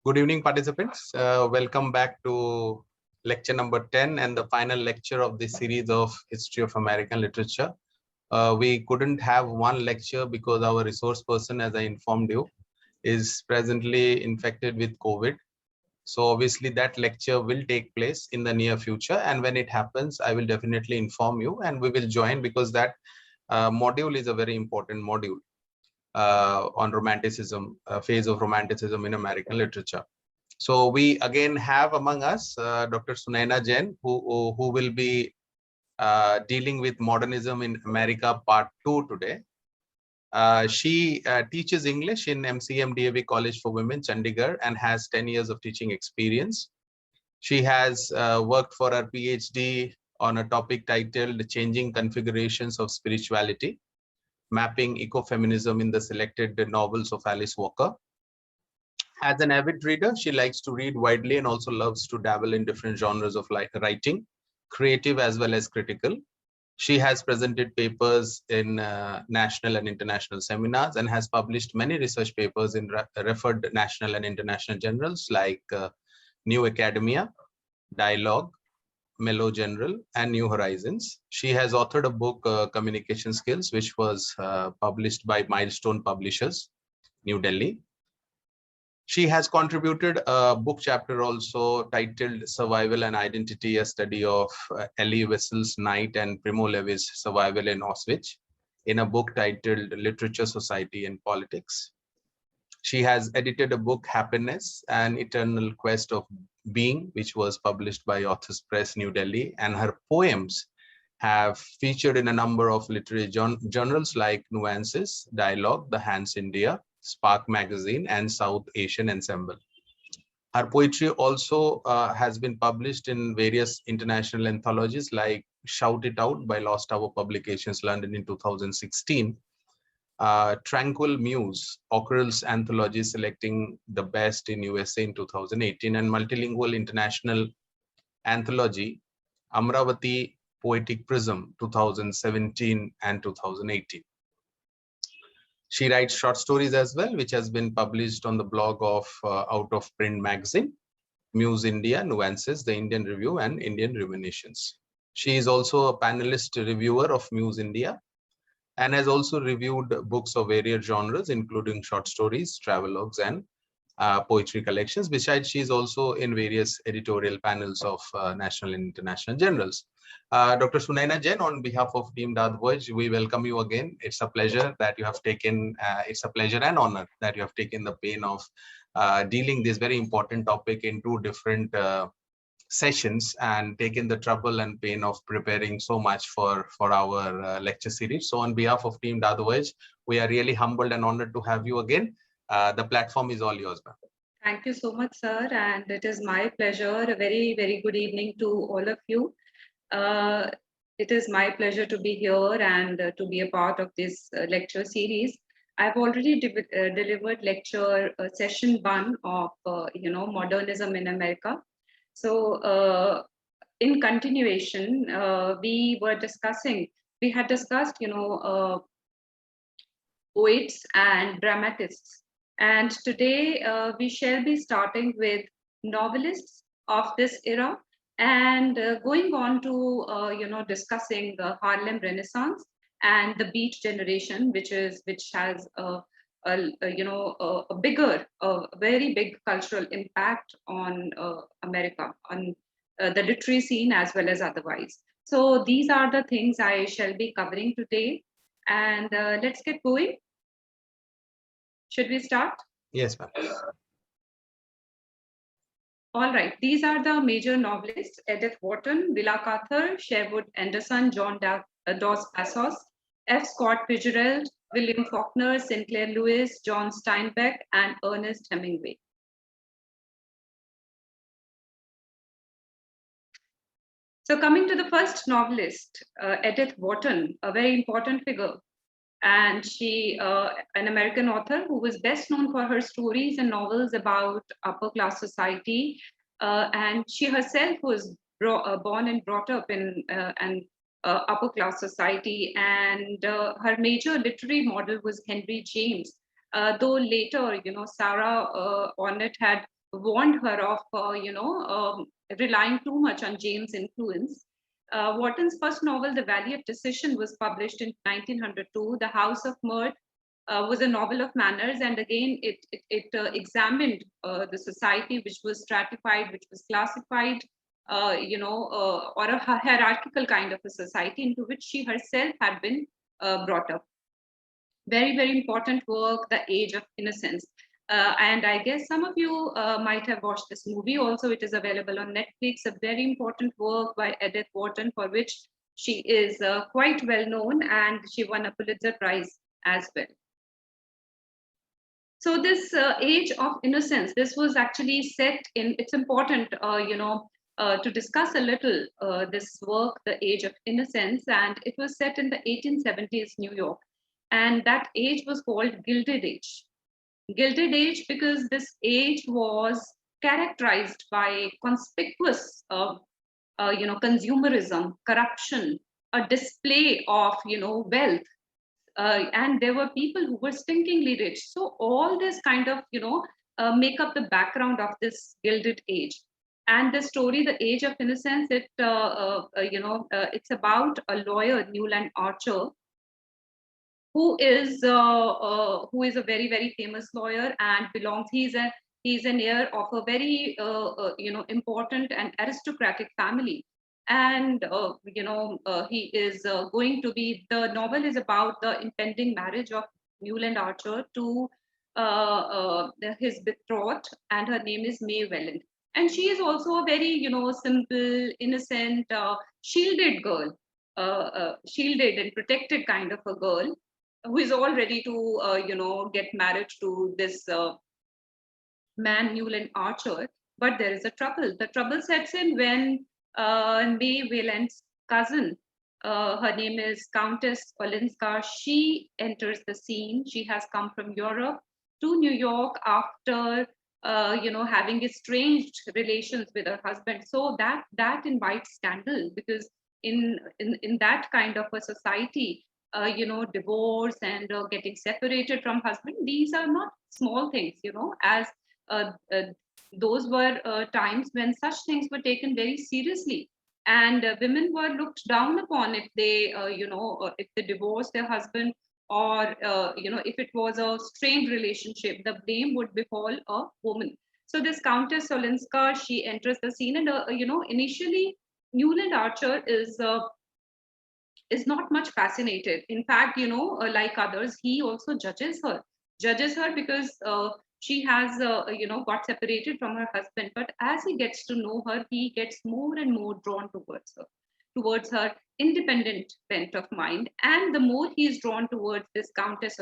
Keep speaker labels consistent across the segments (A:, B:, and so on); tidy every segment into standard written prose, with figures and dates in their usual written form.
A: Good evening, participants. Welcome back to lecture number 10 and the final lecture of this series of History of American Literature. We couldn't have one lecture because our resource person, as I informed you, is presently infected with COVID. So obviously that lecture will take place in the near future. And when it happens, I will definitely inform you and we will join, because that module is a very important module on Romanticism, phase of Romanticism in American literature. So we again have among us Dr. Sunaina Jain, who will be dealing with Modernism in America Part 2 today. She teaches English in MCM DAV College for Women, Chandigarh, and has 10 years of teaching experience. She has worked for her PhD on a topic titled Changing Configurations of Spirituality, Mapping Ecofeminism in the Selected Novels of Alice Walker. As an avid reader, she likes to read widely and also loves to dabble in different genres of writing, creative as well as critical. She has presented papers in national and international seminars and has published many research papers in referred national and international journals like New Academia, Dialogue, Mellow General, and New Horizons. She has authored a book, Communication Skills, which was published by Milestone Publishers, New Delhi. She has contributed a book chapter also titled Survival and Identity, a study of Elie Wiesel's Night and Primo Levi's Survival in Auschwitz, in a book titled Literature, Society, and Politics. She has edited a book, Happiness, An Eternal Quest of Being, which was published by Authors Press, New Delhi, and her poems have featured in a number of literary journals like Nuances, Dialogue, The Hands India, Spark Magazine, and South Asian Ensemble. Her poetry also has been published in various international anthologies like Shout It Out by Lost Hour Publications, London in 2016, Tranquil Muse, Ockerell's anthology selecting the best in USA in 2018, and multilingual international anthology, Amravati Poetic Prism, 2017 and 2018. She writes short stories as well, which has been published on the blog of Out of Print magazine, Muse India, Nuances, The Indian Review, and Indian Ruminations. She is also a panelist reviewer of Muse India and has also reviewed books of various genres, including short stories, travelogues, and poetry collections. Besides, she is also in various editorial panels of national and international journals. Dr. Sunaina Jain, on behalf of Team DAATH VOYAGE, we welcome you again. It's a pleasure that you have taken, it's a pleasure and honor that you have taken the pain of dealing this very important topic in two different sessions and taken the trouble and pain of preparing so much for our lecture series. So on behalf of Team DAATH VOYAGE, we are really humbled and honored to have you again. The platform is all yours, ma'am.
B: Thank you so much, sir. And it is my pleasure. A very, very good evening to all of you. It is my pleasure to be here and to be a part of this lecture series. I've already delivered lecture session 1 of, Modernism in America. So in continuation, we had discussed, poets and dramatists. And today we shall be starting with novelists of this era and going on to, discussing the Harlem Renaissance and the Beat generation, which has a very big cultural impact on America, on the literary scene as well as otherwise. So these are the things I shall be covering today. And let's get going. Should we start?
A: Yes, ma'am.
B: All right. These are the major novelists: Edith Wharton, Willa Cather, Sherwood Anderson, John Dos Passos, F. Scott Fitzgerald, William Faulkner, Sinclair Lewis, John Steinbeck, and Ernest Hemingway. So coming to the first novelist, Edith Wharton, a very important figure. And she, an American author who was best known for her stories and novels about upper class society. And she herself was born and brought up in an upper class society. And her major literary model was Henry James. Though later, Sarah Ornett had warned her of, relying too much on James' influence. Wharton's first novel, The Valley of Decision, was published in 1902. The House of Mirth was a novel of manners, and again, it examined the society, which was stratified, which was classified, or a hierarchical kind of a society into which she herself had been brought up. Very, very important work, The Age of Innocence. And I guess some of you might have watched this movie also. It is available on Netflix, a very important work by Edith Wharton, for which she is quite well known, and she won a Pulitzer Prize as well. So this Age of Innocence, this was actually set in, it's important, to discuss a little this work, The Age of Innocence, and it was set in the 1870s New York. And that age was called Gilded Age. Gilded Age because this age was characterized by conspicuous, consumerism, corruption, a display of, wealth, and there were people who were stinkingly rich. So all this kind of, make up the background of this Gilded Age. And the story, The Age of Innocence, it's about a lawyer, Newland Archer, who is a very, very famous lawyer and he's an heir of a very important and aristocratic family. And he is going to be, the novel is about the impending marriage of Newland Archer to his betrothed, and her name is May Welland. And she is also a very, simple, innocent, shielded girl, shielded and protected kind of a girl, who is all ready to, get married to this man, Newland Archer. But there is a trouble. The trouble sets in when May Welland's cousin, her name is Countess Olenska, she enters the scene. She has come from Europe to New York after, having estranged relations with her husband. So that invites scandal, because in that kind of a society, divorce and getting separated from husband, these are not small things, as those were times when such things were taken very seriously. And women were looked down upon if they, if they divorced their husband, or, if it was a strained relationship, the blame would befall a woman. So this Countess Olenska, she enters the scene, and, initially Newland Archer is not much fascinated. In fact, like others, he also judges her because she has, got separated from her husband. But as he gets to know her, he gets more and more drawn towards her independent bent of mind. And the more he is drawn towards this Countess,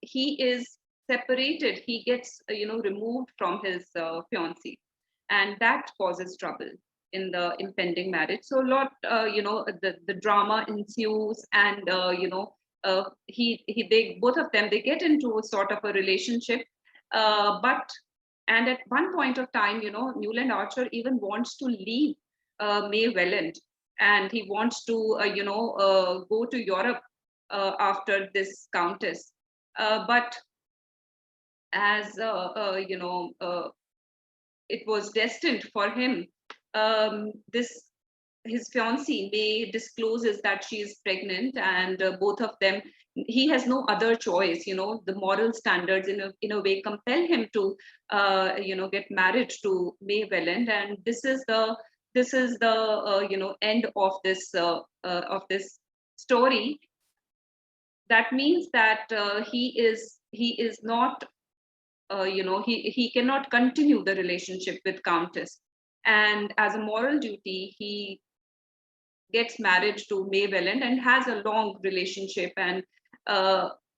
B: he is separated. He gets, removed from his fiancée, and that causes trouble in the impending marriage. So a lot, the drama ensues, and they both of them, they get into a sort of a relationship, and at one point of time, Newland Archer even wants to leave May Welland, and he wants to go to Europe after this countess, but as it was destined for him, his fiancée May discloses that she is pregnant, and both of them, he has no other choice. The moral standards in a way compel him to get married to May Welland, and this is the end of this story. That means that he is not, he cannot continue the relationship with Countess. And as a moral duty, he gets married to May Welland and has a long relationship. And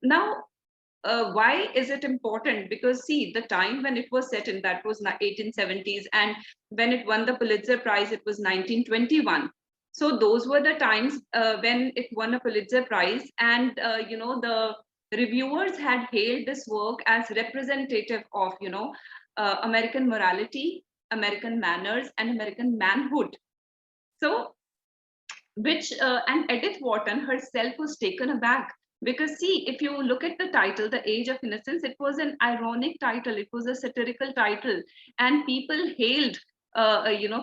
B: now, why is it important? Because see, the time when it was set in, that was 1870s, and when it won the Pulitzer Prize, it was 1921. So those were the times when it won a Pulitzer Prize, and the reviewers had hailed this work as representative of American morality, American manners, and American manhood. So, and Edith Wharton herself was taken aback Because see, if you look at the title, The Age of Innocence, it was an ironic title, it was a satirical title, and people hailed,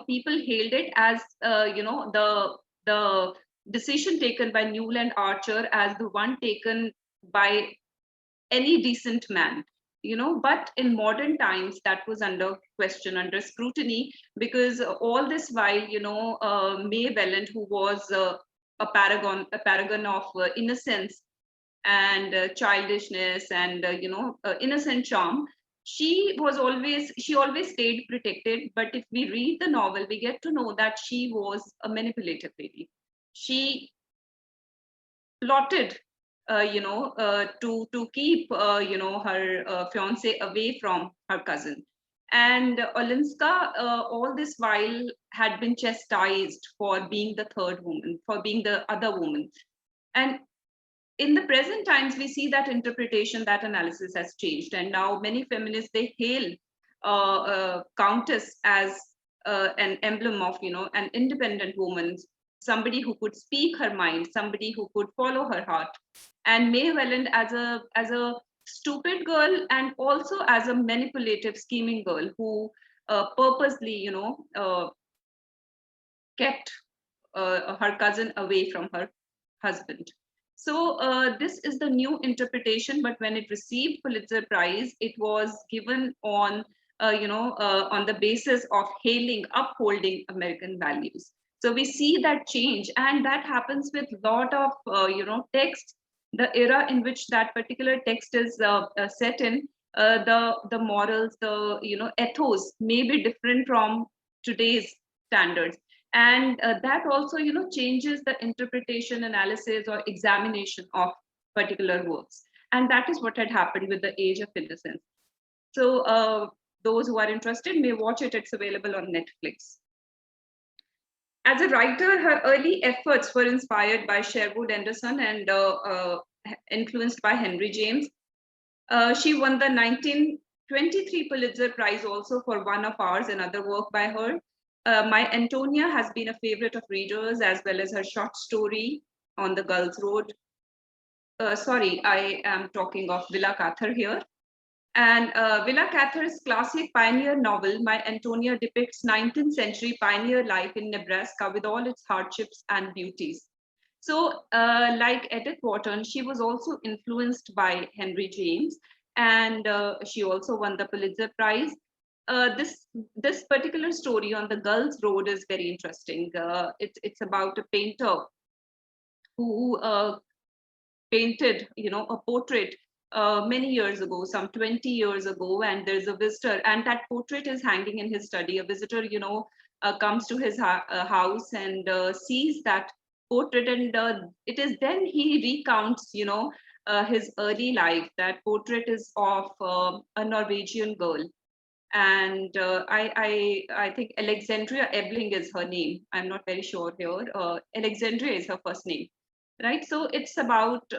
B: people hailed it as, the decision taken by Newland Archer as the one taken by any decent man. But in modern times, that was under question, under scrutiny, because all this while, May Welland, who was a paragon of innocence and childishness and innocent charm, she always stayed protected. But if we read the novel, we get to know that she was a manipulative lady. She plotted, to keep, her fiance away from her cousin. And Olenska, all this while, had been chastised for being the third woman, for being the other woman. And in the present times, we see that interpretation, that analysis has changed, and now many feminists, they hail countess as an emblem of, an independent woman, somebody who could speak her mind, somebody who could follow her heart. And May Welland as a stupid girl, and also as a manipulative, scheming girl who purposely, kept her cousin away from her husband. So this is the new interpretation, but when it received Pulitzer Prize, it was given on the basis of hailing, upholding American values. So we see that change, and that happens with a lot of texts. The era in which that particular text is set in, the morals, the ethos may be different from today's standards, and that also changes the interpretation, analysis, or examination of particular works. And that is what had happened with The Age of Innocence. So those who are interested may watch it. It's available on Netflix. As a writer, her early efforts were inspired by Sherwood Anderson and influenced by Henry James. She won the 1923 Pulitzer Prize also for One of Ours, another work by her. My Antonia has been a favorite of readers, as well as her short story On the Gulls Road. Sorry, I am talking of Willa Cather here. And Willa Cather's classic pioneer novel, My Antonia, depicts 19th century pioneer life in Nebraska with all its hardships and beauties. So, like Edith Wharton, she was also influenced by Henry James, and she also won the Pulitzer Prize. This particular story On the Gulls Road is very interesting. It's about a painter who painted, a portrait many years ago, some 20 years ago, and there's a visitor, and that portrait is hanging in his study. A visitor, comes to his house and sees that portrait, and it is then he recounts, his early life. That portrait is of a Norwegian girl, and I think Alexandria Ebling is her name. I'm not very sure here. Alexandria is her first name, right? So it's about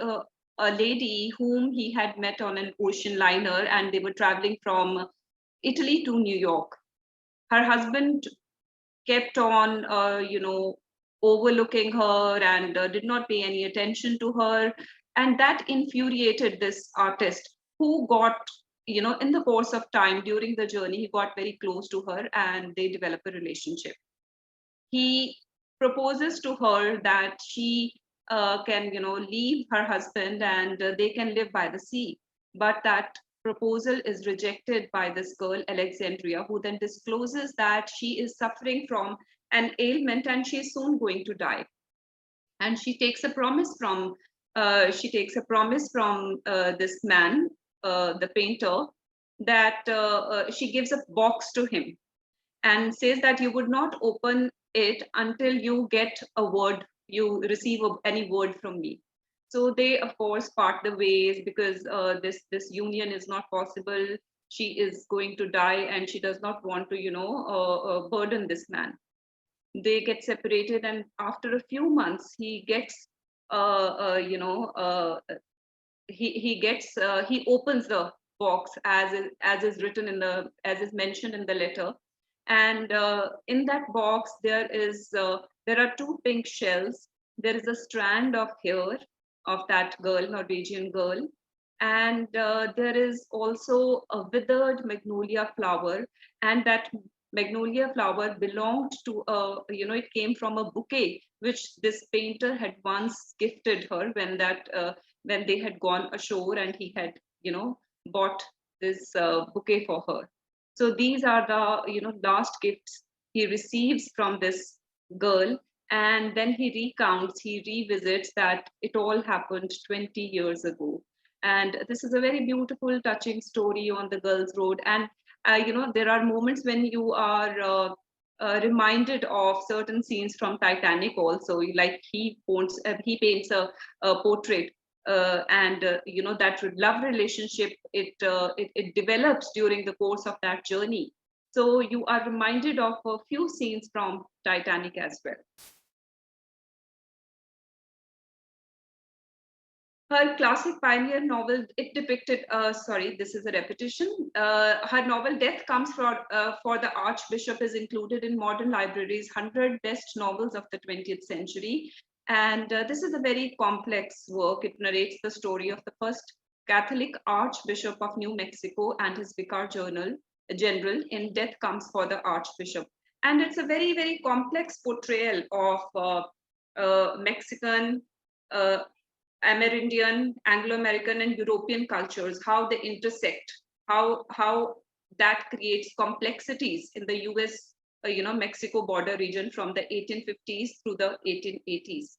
B: a lady whom he had met on an ocean liner, and they were traveling from Italy to New York. Her husband kept on, overlooking her and did not pay any attention to her, and that infuriated this artist, who got, in the course of time during the journey, he got very close to her, and they develop a relationship. He proposes to her that she can, leave her husband, and they can live by the sea. But that proposal is rejected by this girl, Alexandria, who then discloses that she is suffering from an ailment and she's soon going to die. And she takes a promise from this man, the painter, that she gives a box to him and says that you would not open it until you get a word, you receive any word from me. So they, of course, part the ways, because this union is not possible. She is going to die, and she does not want to, burden this man. They get separated, and after a few months, he gets, he opens the box, as is written in the as is mentioned in the letter, and in that box there are two pink shells. There is a strand of hair, of that girl, Norwegian girl. And there is also a withered magnolia flower, and that magnolia flower belonged to it came from a bouquet which this painter had once gifted her when they had gone ashore, and he had bought this bouquet for her. So these are the last gifts he receives from this girl. And then he recounts, he revisits that it all happened 20 years ago. And this is a very beautiful, touching story on the girls' road. And there are moments when you are reminded of certain scenes from Titanic also. Like he paints a portrait, and that love relationship, it develops during the course of that journey. So you are reminded of a few scenes from Titanic as well. Her classic pioneer novel, it depicted, sorry, this is a repetition. Her novel Death Comes for the Archbishop is included in Modern Library's 100 Best Novels of the 20th Century. And this is a very complex work. It narrates the story of the first Catholic Archbishop of New Mexico and his Vicar General in Death Comes for the Archbishop. And it's a very, very complex portrayal of Mexican, Amerindian, Anglo-American, and European cultures, how they intersect, how that creates complexities in the U.S. Mexico border region from the 1850s through the 1880s.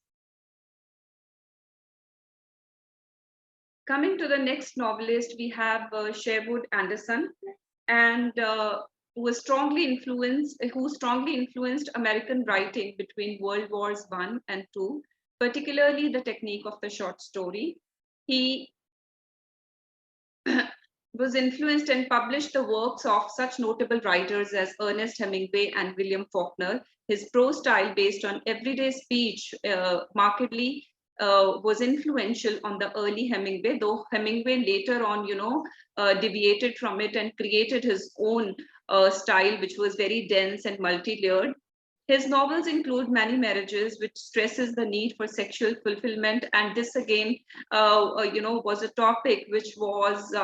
B: Coming to the next novelist, we have Sherwood Anderson, and who strongly influenced American writing between World Wars I and II, particularly the technique of the short story. He was influenced and published the works of such notable writers as Ernest Hemingway and William Faulkner. His prose style, based on everyday speech, markedly was influential on the early Hemingway, though Hemingway later on, deviated from it and created his own style, which was very dense and multi-layered. His novels include Many Marriages, which stresses the need for sexual fulfillment, and this again, was a topic which was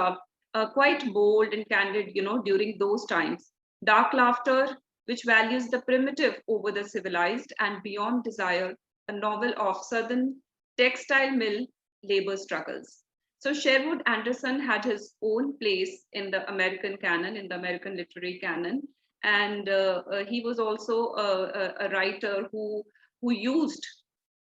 B: quite bold and candid, during those times. Dark Laughter, which values the primitive over the civilized, and Beyond Desire, a novel of Southern textile mill labor struggles. So Sherwood Anderson had his own place in the American canon, in the American literary canon. And he was also a writer who used,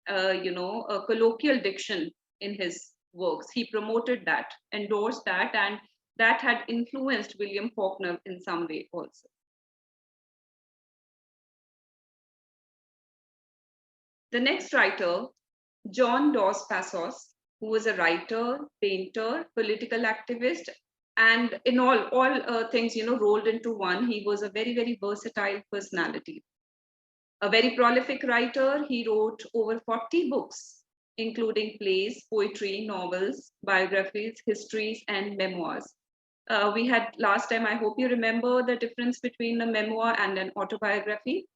B: a colloquial diction in his works. He promoted that, endorsed that, and that had influenced William Faulkner in some way also. The next writer, John Dos Passos, who was a writer, painter, political activist, and in all things, rolled into one. He was a very, very versatile personality. A very prolific writer, he wrote over 40 books, including plays, poetry, novels, biographies, histories, and memoirs. We had last time, I hope you remember the difference between a memoir and an autobiography.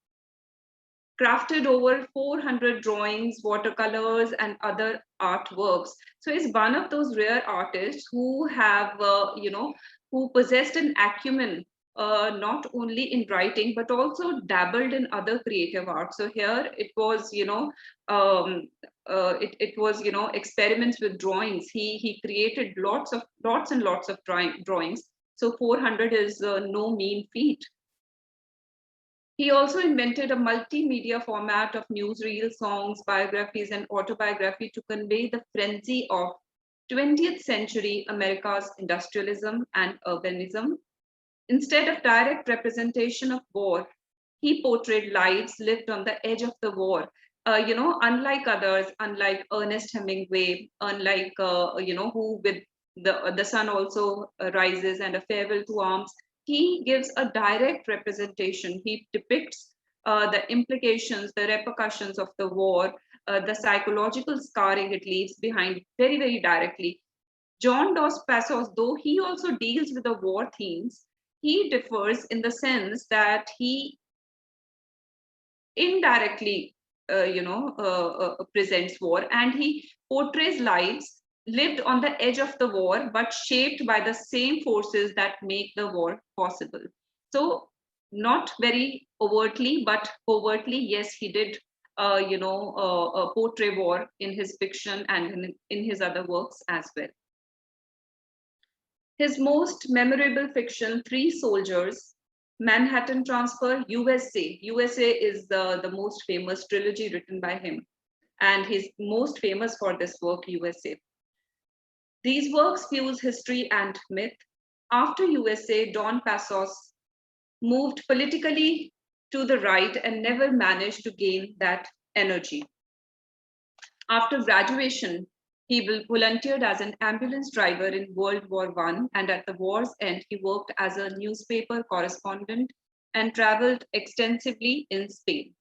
B: Crafted over 400 drawings, watercolors, and other artworks. So he's one of those rare artists who have, who possessed an acumen, not only in writing, but also dabbled in other creative art. So here it was, it was, experiments with drawings. He created lots and lots of drawings. So 400 is no mean feat. He also invented a multimedia format of newsreels, songs, biographies, and autobiography to convey the frenzy of 20th century America's industrialism and urbanism. Instead of direct representation of war, he portrayed lives lived on the edge of the war. Unlike others, unlike Ernest Hemingway, unlike, who with the sun also rises and A Farewell to Arms, he gives a direct representation. He depicts the implications, the repercussions of the war, the psychological scarring it leaves behind very, very directly. John Dos Passos, though he also deals with the war themes, he differs in the sense that he indirectly presents war, and he portrays lives lived on the edge of the war, but shaped by the same forces that make the war possible. So, not very overtly, but covertly, yes, he did, portray war in his fiction and in his other works as well. His most memorable fiction, Three Soldiers, Manhattan Transfer, USA. USA is the most famous trilogy written by him, and he's most famous for this work, USA. These works fuse history and myth. After USA, Don Passos moved politically to the right and never managed to gain that energy. After graduation, he volunteered as an ambulance driver in World War I, and at the war's end, he worked as a newspaper correspondent and traveled extensively in Spain.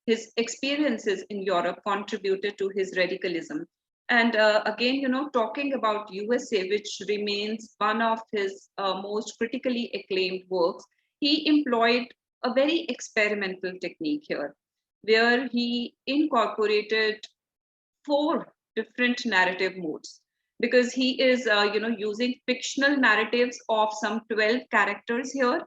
B: His experiences in Europe contributed to his radicalism. And again, talking about USA, which remains one of his most critically acclaimed works, he employed a very experimental technique here, where he incorporated 4 different narrative modes, because he is using fictional narratives of some 12 characters here.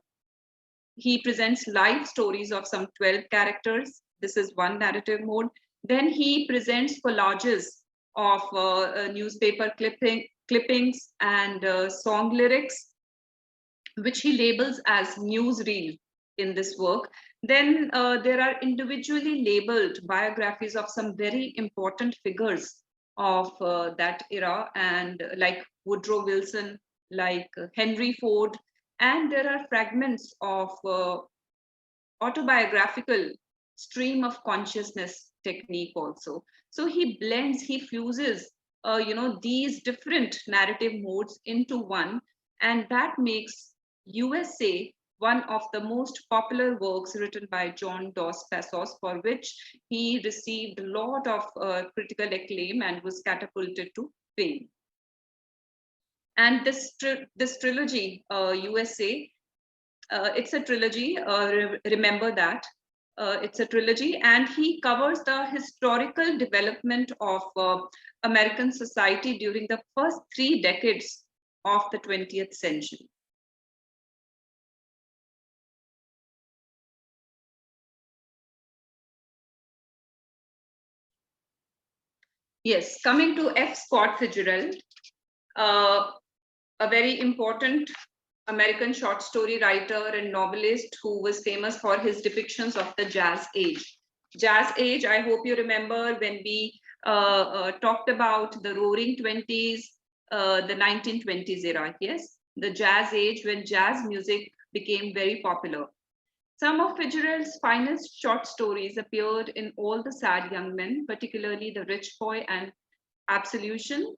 B: He presents live stories of some 12 characters. This is one narrative mode. Then he presents collages of newspaper clippings and song lyrics, which he labels as newsreel in this work. Then there are individually labeled biographies of some very important figures of that era, and like Woodrow Wilson, like Henry Ford, and there are fragments of autobiographical stream of consciousness technique also. So he blends, he fuses, these different narrative modes into one, and that makes USA one of the most popular works written by John Dos Passos, for which he received a lot of critical acclaim and was catapulted to fame. And this trilogy, USA, it's a trilogy, remember that. It's a trilogy, and he covers the historical development of American society during the first 3 decades of the 20th century. Yes, coming to F. Scott Fitzgerald, uh, a very important American short story writer and novelist who was famous for his depictions of the Jazz Age. Jazz Age, I hope you remember when we talked about the Roaring Twenties, the 1920s era, yes? The Jazz Age, when jazz music became very popular. Some of Fitzgerald's finest short stories appeared in All the Sad Young Men, particularly The Rich Boy and Absolution.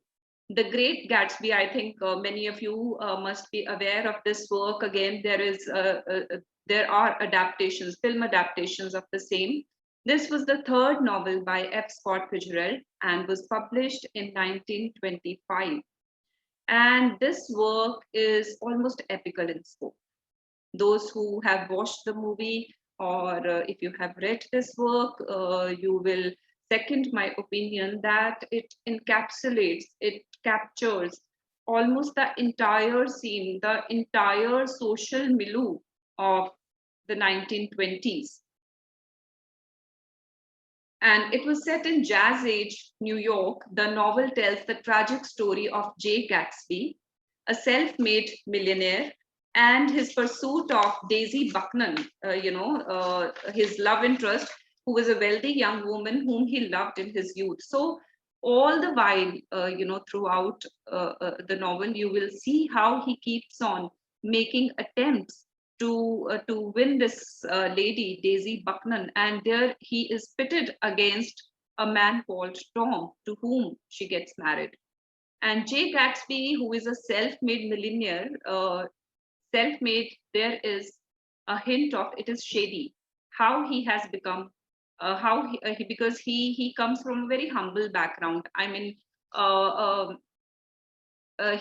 B: The Great Gatsby, I think many of you must be aware of this work. Again, there are adaptations, film adaptations of the same. This was the 3rd novel by F. Scott Fitzgerald and was published in 1925. And this work is almost epical in scope. Those who have watched the movie, or if you have read this work, you will second my opinion that it encapsulates, it captures almost the entire scene, the entire social milieu of the 1920s. And it was set in Jazz Age, New York. The novel tells the tragic story of Jay Gatsby, a self-made millionaire, and his pursuit of Daisy Bucknan, his love interest, who was a wealthy young woman whom he loved in his youth. So all the while, throughout the novel, you will see how he keeps on making attempts to win this lady, Daisy Bucknan, and there he is pitted against a man called Tom, to whom she gets married. And Jay Gatsby, who is a self-made millionaire, self-made, there is a hint of it is shady how he has become, because he comes from a very humble background. I mean,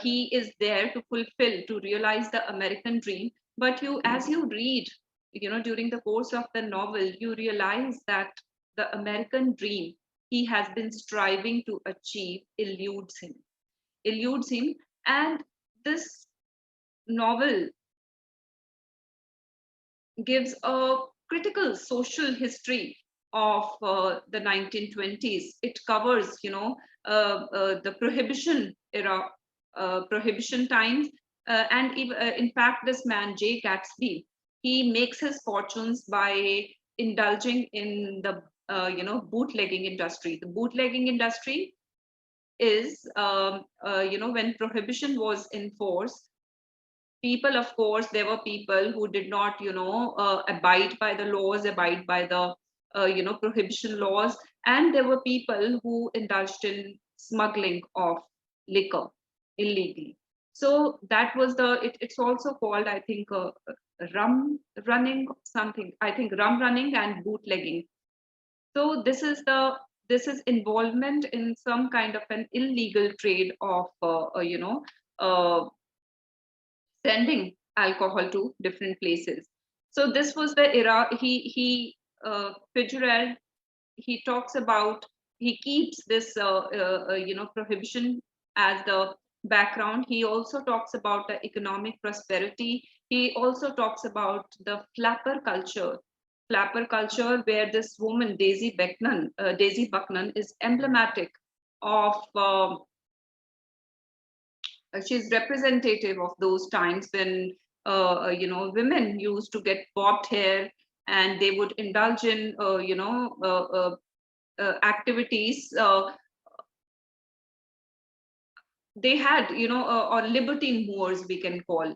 B: he is there to fulfill, to realize the American dream. But as you read, during the course of the novel, you realize that the American dream he has been striving to achieve eludes him. And this novel gives a critical social history of the 1920s. It covers, the prohibition era, prohibition times, and in fact, this man Jay Gatsby, he makes his fortunes by indulging in the bootlegging industry. The bootlegging industry is, when prohibition was enforced, people, of course, there were people who did not, abide by the laws, abide by the, prohibition laws. And there were people who indulged in smuggling of liquor illegally. So that was it's also called, I think, rum running, something, I think rum running and bootlegging. So this is involvement in some kind of an illegal trade of, uh, sending alcohol to different places. So this was the era. Fitzgerald, he talks about, he keeps this prohibition as the background. He also talks about the economic prosperity. He also talks about the flapper culture, where this woman Daisy Bucknan is emblematic of. She's representative of those times when, women used to get bobbed hair, and they would indulge in, activities. They had, or libertine moors, we can call.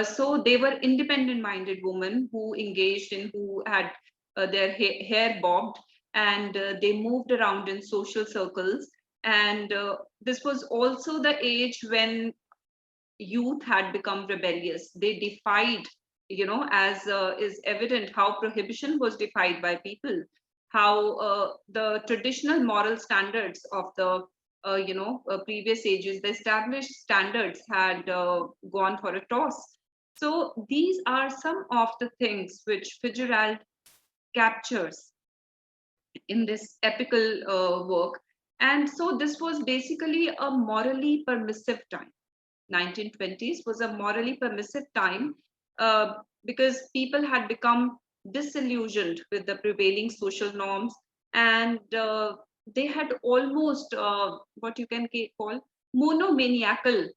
B: So they were independent minded women who engaged in, who had their hair bobbed, and they moved around in social circles. And this was also the age when youth had become rebellious. They defied, as is evident, how prohibition was defied by people, how the traditional moral standards of the previous ages, the established standards, had gone for a toss. So these are some of the things which Fitzgerald captures in this epical work. And so this was basically a morally permissive time. 1920s was a morally permissive time, because people had become disillusioned with the prevailing social norms, and they had almost, what you can call, monomaniacal,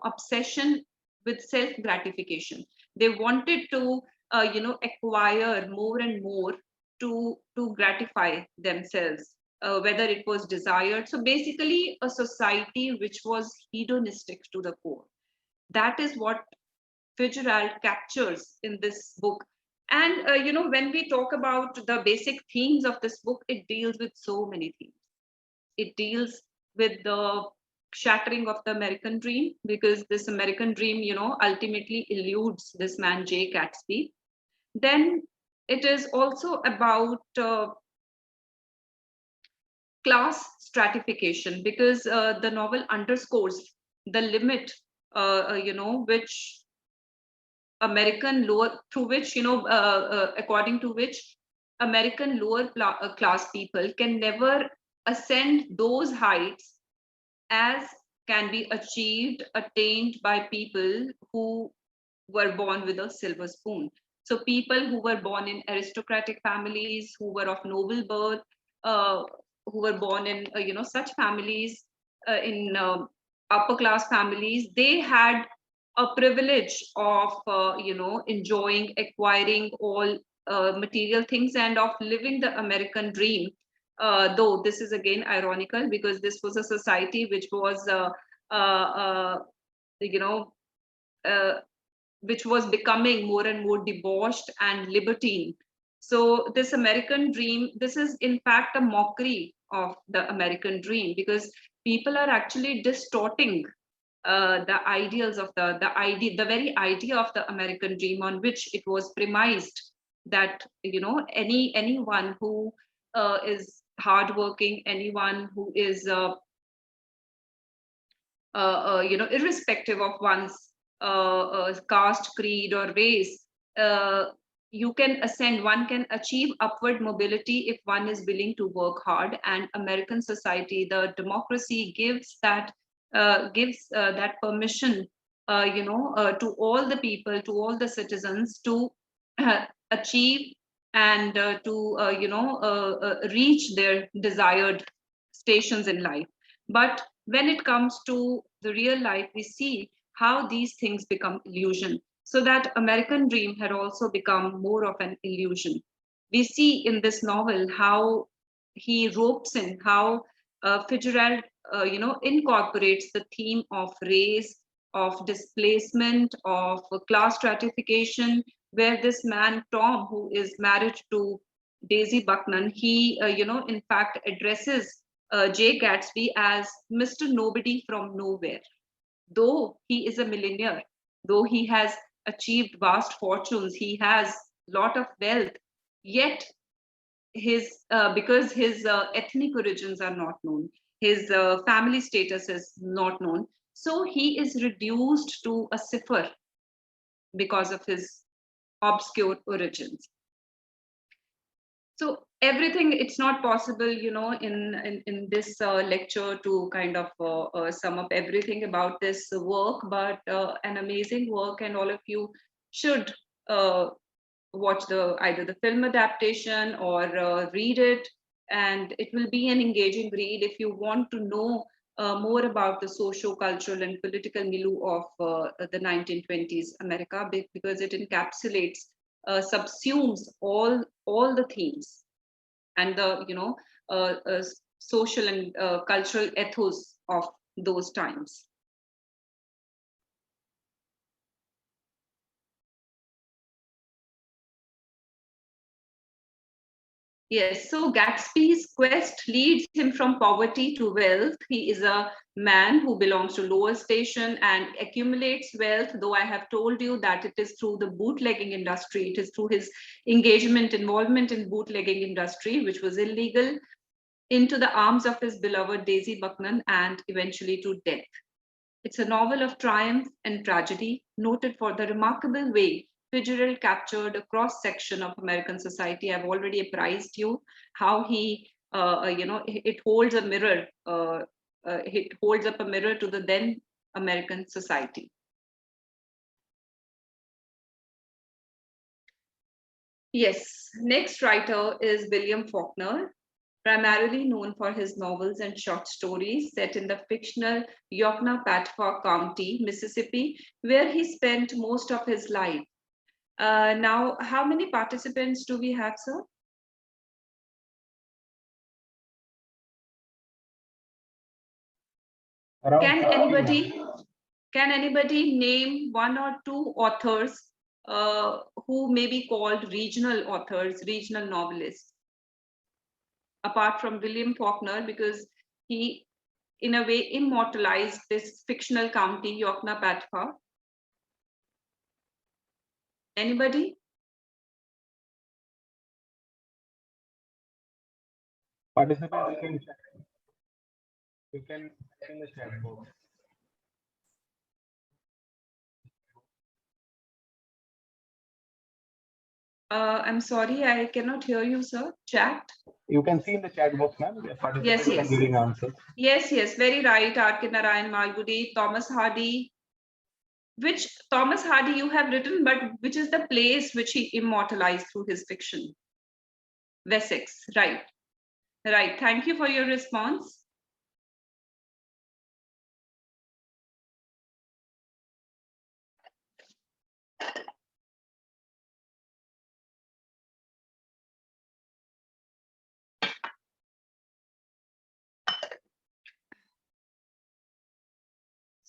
B: obsession with self gratification. They wanted to, acquire more and more to gratify themselves, whether it was desired. So basically, a society which was hedonistic to the core. That is what Fitzgerald captures in this book. And when we talk about the basic themes of this book, it deals with so many themes. It deals with the shattering of the American dream, because this American dream, ultimately eludes this man Jay Gatsby. Then it is also about class stratification, because the novel underscores the limit, which American lower, through which, according to which American lower class people can never ascend those heights as can be attained by people who were born with a silver spoon. So people who were born in aristocratic families, who were of noble birth, uh, who were born in, such families, in upper class families, they had a privilege of, enjoying, acquiring all material things, and of living the American dream. Though this is again ironical, because this was a society which was, you know, uh, which was becoming more and more debauched and libertine. So this American dream, this is in fact a mockery of the American dream, because people are actually distorting the ideals of the very idea of the American dream, on which it was premised that, anyone who is hardworking, anyone who is irrespective of one's caste, creed, or race, you can ascend, one can achieve upward mobility if one is willing to work hard. And American society, the democracy gives that permission, to all the people, to all the citizens to achieve and to reach their desired stations in life. But when it comes to the real life, we see how these things become illusion. So that American dream had also become more of an illusion. We see in this novel how he ropes in, how Fitzgerald, incorporates the theme of race, of displacement, of class stratification, where this man Tom, who is married to Daisy Buckman, he, in fact, addresses Jay Gatsby as Mr. Nobody from Nowhere. Though he is a millionaire, though he has achieved vast fortunes, he has lot of wealth, yet his because his ethnic origins are not known, his family status is not known, so he is reduced to a cipher because of his obscure origins. So everything, it's not possible, in this lecture to kind of sum up everything about this work, but an amazing work, and all of you should watch either the film adaptation or read it, and it will be an engaging read if you want to know more about the socio-cultural and political milieu of the 1920s America, because it encapsulates, subsumes all the themes and the social and cultural ethos of those times. Yes, so Gatsby's quest leads him from poverty to wealth. He is a man who belongs to lower station and accumulates wealth, though I have told you that it is through the bootlegging industry. It is through his involvement in bootlegging industry, which was illegal, into the arms of his beloved Daisy Buckman and eventually to death. It's a novel of triumph and tragedy, noted for the remarkable way Fitzgerald captured a cross section of American society. I've already apprised you how he, it holds a mirror. It holds up a mirror to the then American society. Yes, next writer is William Faulkner, primarily known for his novels and short stories set in the fictional Yoknapatawpha County, Mississippi, where he spent most of his life. Now, how many participants do we have, sir? Can anybody name one or two authors who may be called regional authors, regional novelists, apart from William Faulkner, because he, in a way, immortalized this fictional county, Yoknapatawpha? Anybody?
A: Participants, you can in the chat box.
B: I'm sorry, I cannot hear you, sir. Chat.
A: You can see in the chat box, ma'am.
B: Yes, yes.
A: Giving answers.
B: Yes, yes, very right. R.K. Narayan Malgudi, Thomas Hardy. Which Thomas Hardy you have written, but which is the place which he immortalized through his fiction? Wessex, right. Right. Thank you for your response.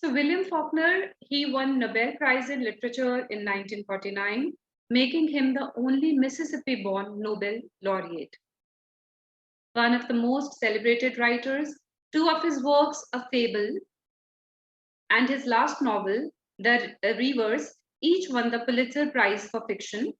B: So William Faulkner, he won Nobel Prize in Literature in 1949, making him the only Mississippi-born Nobel laureate. One of the most celebrated writers, two of his works, A Fable and his last novel, The Reverse, each won the Pulitzer Prize for fiction.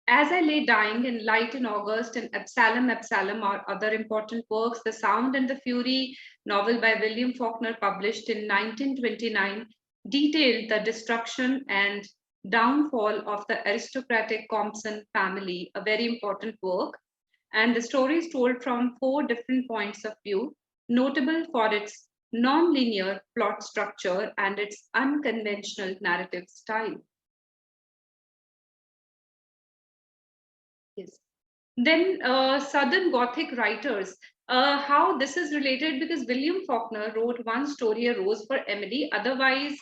B: As I Lay Dying in Light in August and Absalom, Absalom are other important works. The Sound and the Fury novel by William Faulkner, published in 1929, detailed the destruction and downfall of the aristocratic Compson family, a very important work. And the story is told from 4 different points of view, notable for its non-linear plot structure and its unconventional narrative style. Yes. Then Southern Gothic writers, how this is related, because William Faulkner wrote one story, A Rose for Emily. Otherwise,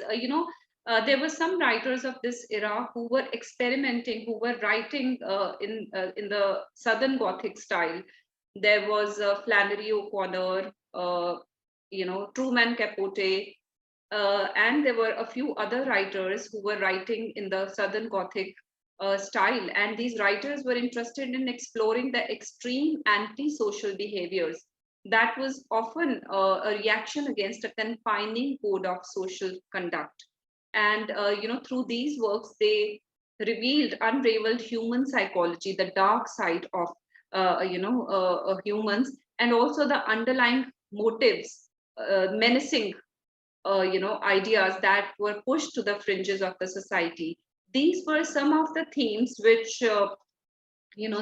B: there were some writers of this era who were experimenting, who were writing in the Southern Gothic style. There was Flannery O'Connor, Truman Capote, and there were a few other writers who were writing in the Southern Gothic style. And these writers were interested in exploring the extreme anti-social behaviors that was often a reaction against a confining code of social conduct. And through these works, they unraveled human psychology, the dark side of humans, and also the underlying motives, menacing ideas that were pushed to the fringes of the society. These were some of the themes which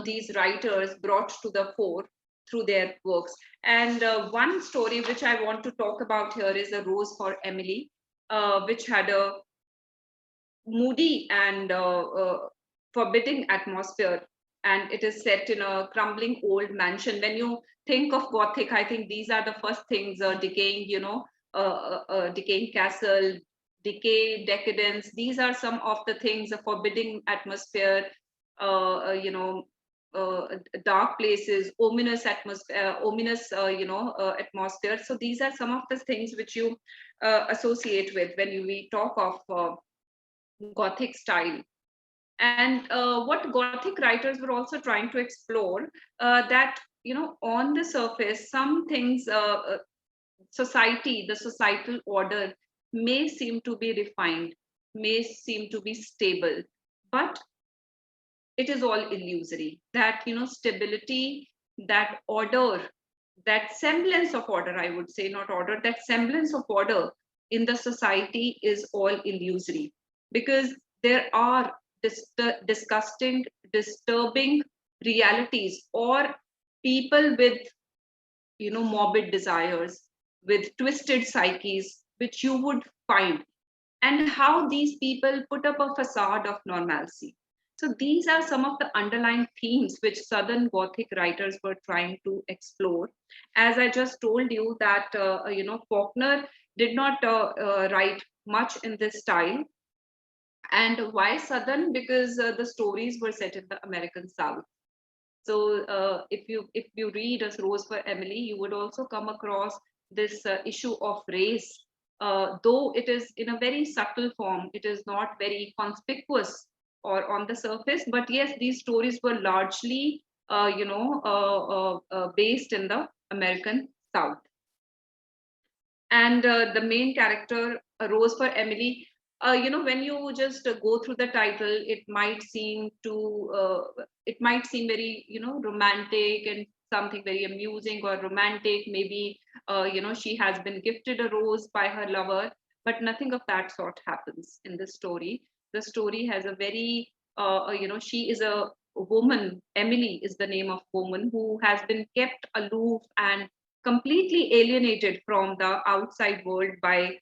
B: these writers brought to the fore through their works. And one story which I want to talk about here is A Rose for Emily, which had a moody and forbidding atmosphere, and it is set in a crumbling old mansion. When you think of Gothic, I think these are the first things: decaying, decaying castle, decay, decadence. These are some of the things: a forbidding atmosphere, dark places, ominous atmosphere, atmosphere. So these are some of the things which you associate with when we talk of Gothic style. And what Gothic writers were also trying to explore, that on the surface, some things, the societal order may seem to be refined, may seem to be stable, but it is all illusory. That stability, that order, that semblance of order, I would say, not order, that semblance of order in the society is all illusory, because there are disgusting, disturbing realities, or people with morbid desires, with twisted psyches, which you would find, and how these people put up a facade of normalcy. So these are some of the underlying themes which Southern Gothic writers were trying to explore. As I just told you that Faulkner did not write much in this style. And why Southern? Because the stories were set in the American South. So if you read A Rose for Emily, you would also come across this issue of race, though it is in a very subtle form. It is not very conspicuous or on the surface, but yes, these stories were largely based in the American South. And the main character, A Rose for Emily, when you just go through the title, it might seem very romantic and something very amusing or romantic. Maybe she has been gifted a rose by her lover, but nothing of that sort happens in the story. The story has a very she is a woman. Emily is the name of woman who has been kept aloof and completely alienated from the outside world by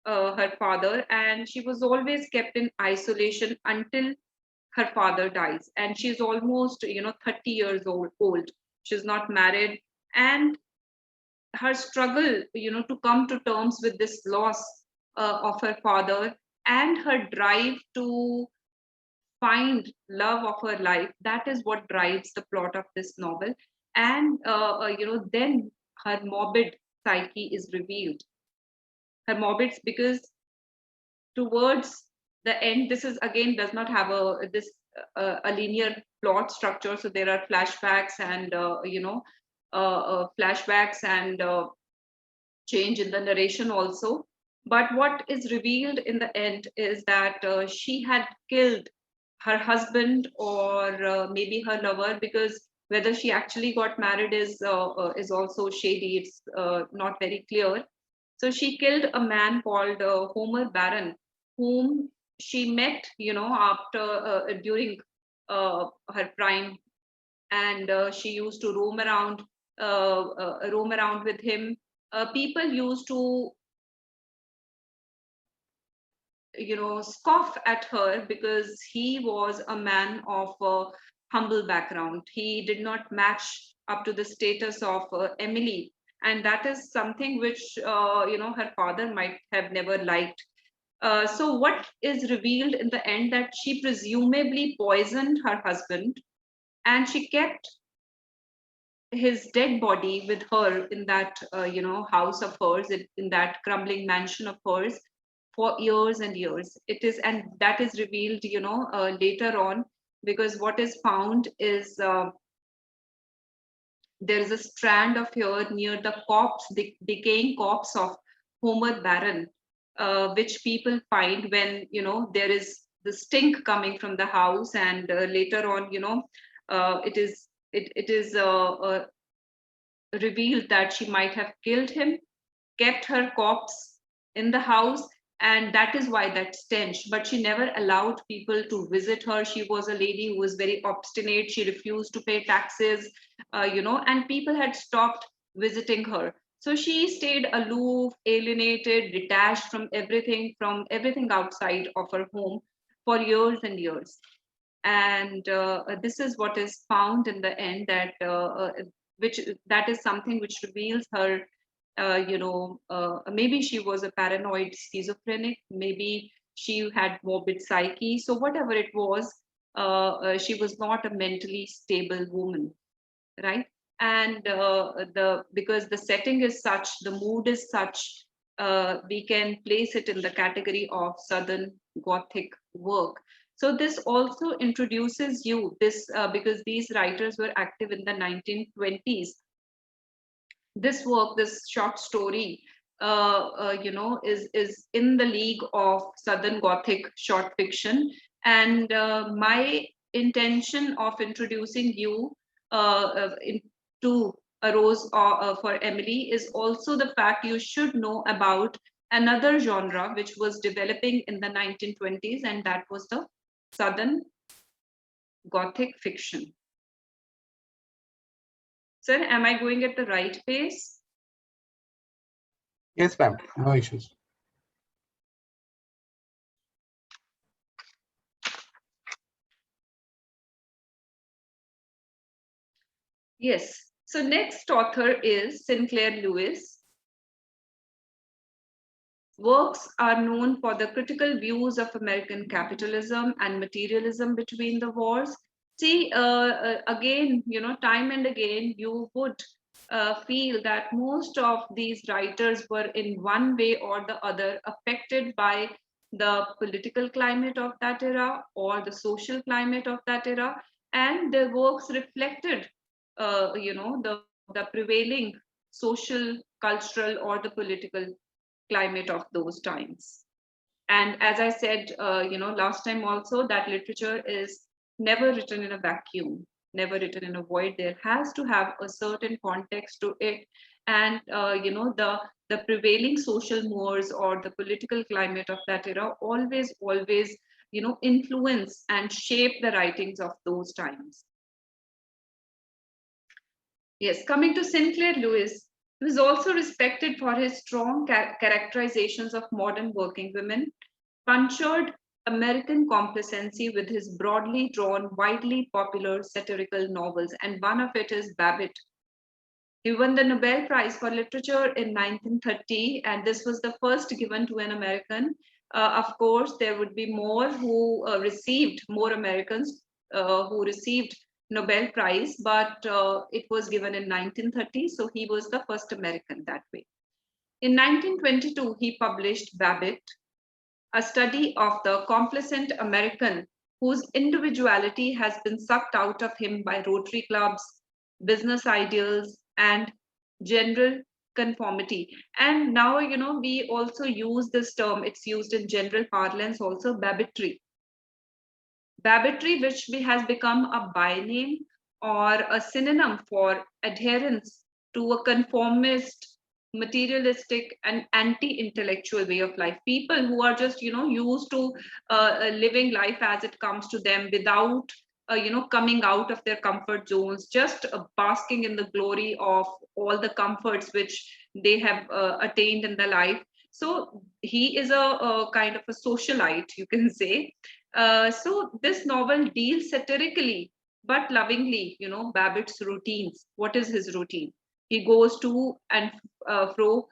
B: her father, and she was always kept in isolation until her father dies. And she's almost 30 years old. She's not married, and her struggle to come to terms with this loss of her father, and her drive to find love of her life, that is what drives the plot of this novel. And then her morbid psyche is revealed. Her morbid, because towards the end, this is again does not have a linear plot structure. So there are flashbacks and flashbacks and change in the narration also. But what is revealed in the end is that she had killed her husband or maybe her lover, because whether she actually got married is also shady. It's not very clear. So she killed a man called Homer Barron, whom she met, after during her prime, and she used to roam around with him. People used to, scoff at her because he was a man of a humble background. He did not match up to the status of Emily, and that is something which her father might have never liked. So what is revealed in the end, that she presumably poisoned her husband, and she kept his dead body with her in that house of hers, in that crumbling mansion of hers, for years and years. It is, and that is revealed later on, because what is found is, there is a strand of hair near the corpse, the decaying corpse of Homer Barron, which people find when there is the stink coming from the house, and later on, it is revealed that she might have killed him, kept her corpse in the house, and that is why that stench. But she never allowed people to visit her. She was a lady who was very obstinate. She refused to pay taxes, and people had stopped visiting her. So she stayed aloof, alienated, detached from everything outside of her home for years and years. And this is what is found in the end, which that is something which reveals her, maybe she was a paranoid schizophrenic, maybe she had morbid psyche. So whatever it was, she was not a mentally stable woman, right? And the because the setting is such, the mood is such, we can place it in the category of Southern Gothic work. So this also introduces you this, because these writers were active in the 1920s. This work, this short story, is in the league of Southern Gothic short fiction. And my intention of introducing you into A Rose for Emily is also the fact you should know about another genre which was developing in the 1920s, and that was the Southern Gothic fiction. Sir, am I going at the right pace?
A: Yes, ma'am. No issues.
B: Yes. So next author is Sinclair Lewis. Works are known for the critical views of American capitalism and materialism between the wars. See, again, time and again, you would feel that most of these writers were in one way or the other affected by the political climate of that era or the social climate of that era, and their works reflected, the prevailing social, cultural, or the political climate of those times. And as I said, last time also, that literature is never written in a vacuum, never written in a void. There has to have a certain context to it, and the prevailing social mores or the political climate of that era always influence and shape the writings of those times. Yes, coming to Sinclair Lewis, he was also respected for his strong characterizations of modern working women, punctured American complacency with his broadly drawn, widely popular satirical novels, and one of it is Babbitt. He won the Nobel Prize for Literature in 1930, and this was the first given to an American. Of course, there would be more who received, more Americans who received Nobel Prize, but it was given in 1930, so he was the first American that way. In 1922, he published Babbitt, a study of the complacent American whose individuality has been sucked out of him by Rotary clubs, business ideals, and general conformity. And now, we also use this term, it's used in general parlance also, Babbittry. Babbitry, which has become a byname or a synonym for adherence to a conformist, materialistic, and anti-intellectual way of life. People who are just, used to living life as it comes to them without, coming out of their comfort zones, just basking in the glory of all the comforts which they have attained in their life. So he is a kind of a socialite, you can say. So this novel deals satirically but lovingly, Babbitt's routines. What is his routine? He goes to and fro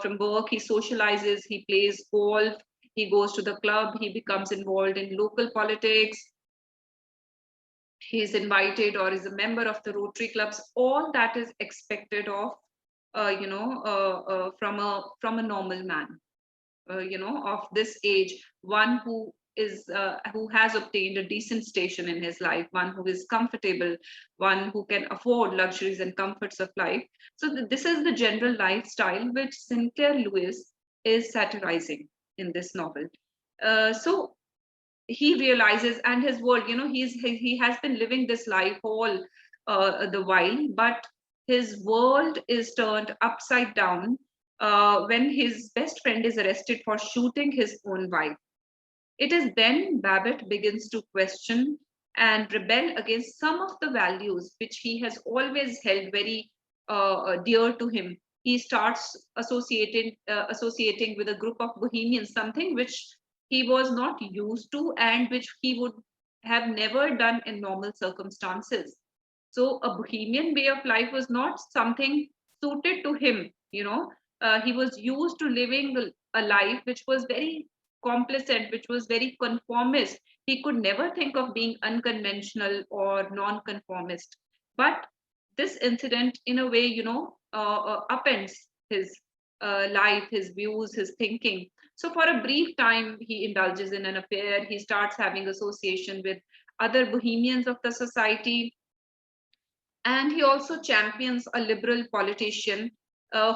B: from work, he socializes, he plays golf, he goes to the club, he becomes involved in local politics, he is invited or is a member of the Rotary clubs. All that is expected of, from a normal man, of this age, one who has obtained a decent station in his life, one who is comfortable, one who can afford luxuries and comforts of life. So this is the general lifestyle which Sinclair Lewis is satirizing in this novel. So he realizes, and his world, he has been living this life all the while, but his world is turned upside down when his best friend is arrested for shooting his own wife. It is then Babbitt begins to question and rebel against some of the values which he has always held very dear to him. He starts associating with a group of bohemians, something which he was not used to and which he would have never done in normal circumstances. So a bohemian way of life was not something suited to him. He was used to living a life which was very complacent, which was very conformist. He could never think of being unconventional or non-conformist. But this incident, in a way, upends his life, his views, his thinking. So for a brief time, he indulges in an affair. He starts having association with other bohemians of the society, and he also champions a liberal politician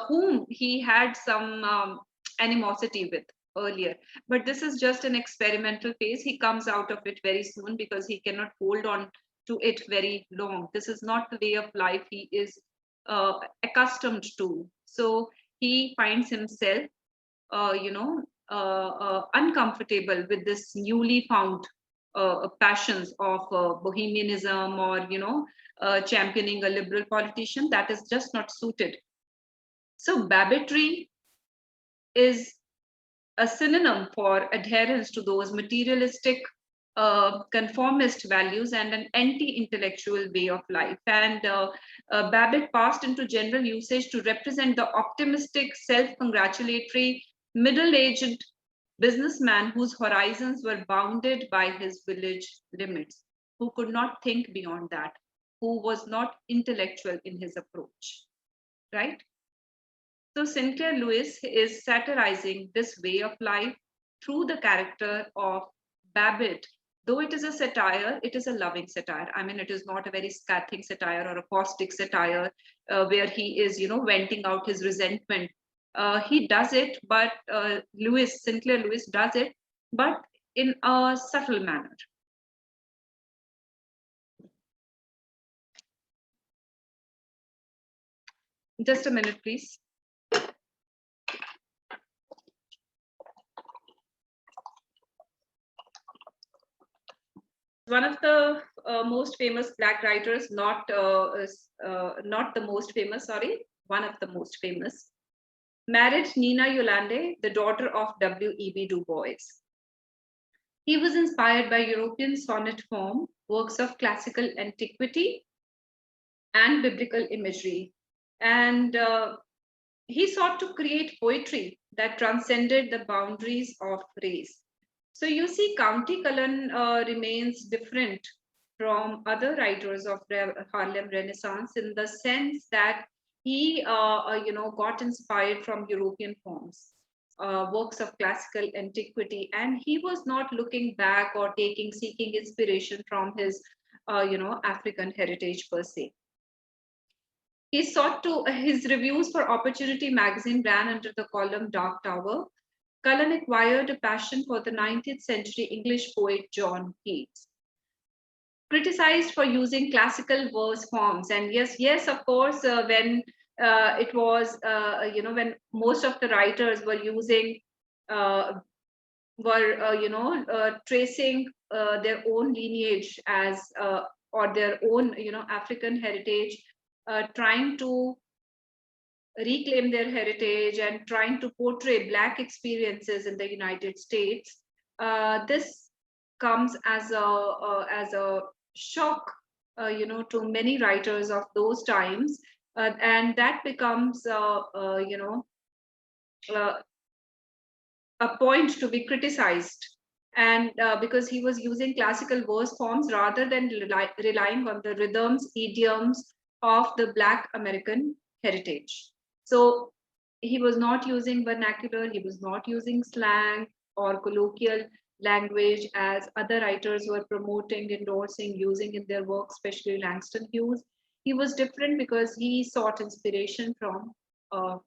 B: whom he had some animosity with earlier. But this is just an experimental phase. He comes out of it very soon because he cannot hold on to it very long. This is not the way of life he is accustomed to. So he finds himself, uncomfortable with this newly found passions of bohemianism, or championing a liberal politician. That is just not suited. So Babbitry is a synonym for adherence to those materialistic, conformist values and an anti-intellectual way of life. And Babbitt passed into general usage to represent the optimistic, self-congratulatory, middle-aged businessman whose horizons were bounded by his village limits, who could not think beyond that, who was not intellectual in his approach, right? So Sinclair Lewis is satirizing this way of life through the character of Babbitt. Though it is a satire, it is a loving satire. I mean, it is not a very scathing satire or a caustic satire where he is, venting out his resentment. He does it, but Sinclair Lewis does it, but in a subtle manner. Just a minute, please. One of the most famous Black writers, not the most famous, sorry, one of the most famous, married Nina Yolande, the daughter of W.E.B. Du Bois. He was inspired by European sonnet form, works of classical antiquity, and biblical imagery. And he sought to create poetry that transcended the boundaries of race. So you see, County Cullen remains different from other writers of Harlem Renaissance in the sense that he, got inspired from European forms, works of classical antiquity, and he was not looking back or seeking inspiration from his, African heritage per se. He sought to, his reviews for Opportunity magazine ran under the column Dark Tower. Cullen acquired a passion for the 19th century English poet John Keats. criticized for using classical verse forms. And yes, of course, when it was, when most of the writers were using, tracing their own lineage as, or their own, African heritage, trying to reclaim their heritage and trying to portray Black experiences in the United States. This comes as a shock, to many writers of those times, and that becomes, uh, a point to be criticized. And because he was using classical verse forms rather than relying on the rhythms, idioms of the Black American heritage. So he was not using vernacular, he was not using slang or colloquial language as other writers were promoting, endorsing, using in their work, especially Langston Hughes. He was different because he sought inspiration from uh,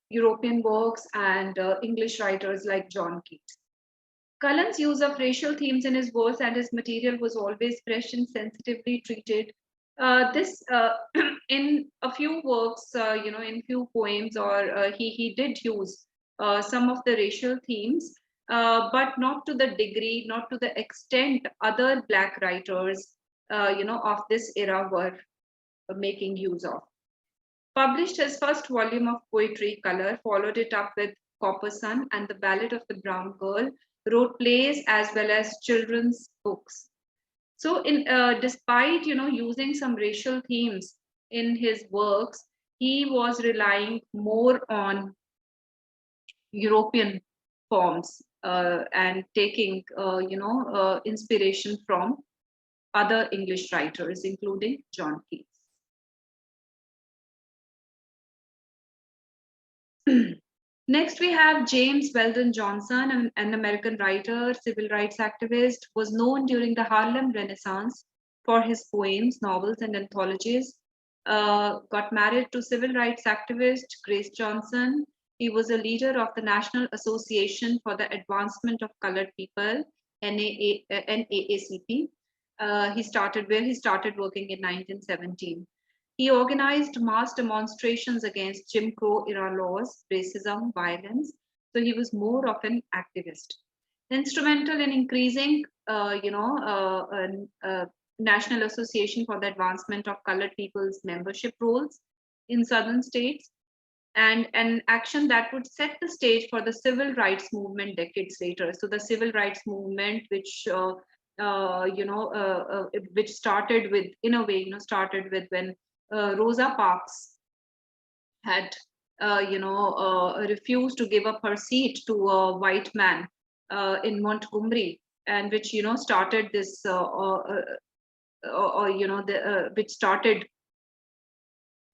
B: European works and English writers like John Keats. Cullen's use of racial themes in his works and his material was always fresh and sensitively treated. This in a few works, in few poems, or he did use some of the racial themes, but not to the degree, not to the extent other Black writers, of this era were making use of. Published his first volume of poetry, Color, followed it up with Copper Sun and The Ballad of the Brown Girl, wrote plays as well as children's books. So, despite using some racial themes in his works, he was relying more on European forms, and taking inspiration from other English writers, including John Keats. Next, we have James Weldon Johnson, an American writer, civil rights activist, was known during the Harlem Renaissance for his poems, novels, and anthologies. Got married to civil rights activist Grace Johnson. He was a leader of the National Association for the Advancement of Colored People, NAACP. He started working in 1917. He organized mass demonstrations against Jim Crow era laws, racism, violence. So he was more of an activist. Instrumental in increasing, National Association for the Advancement of Colored People's membership rolls in southern states, and an action that would set the stage for the civil rights movement decades later. So the civil rights movement, which which started with, in a way, started with when Rosa Parks had, refused to give up her seat to a white man in Montgomery, and which started this, which started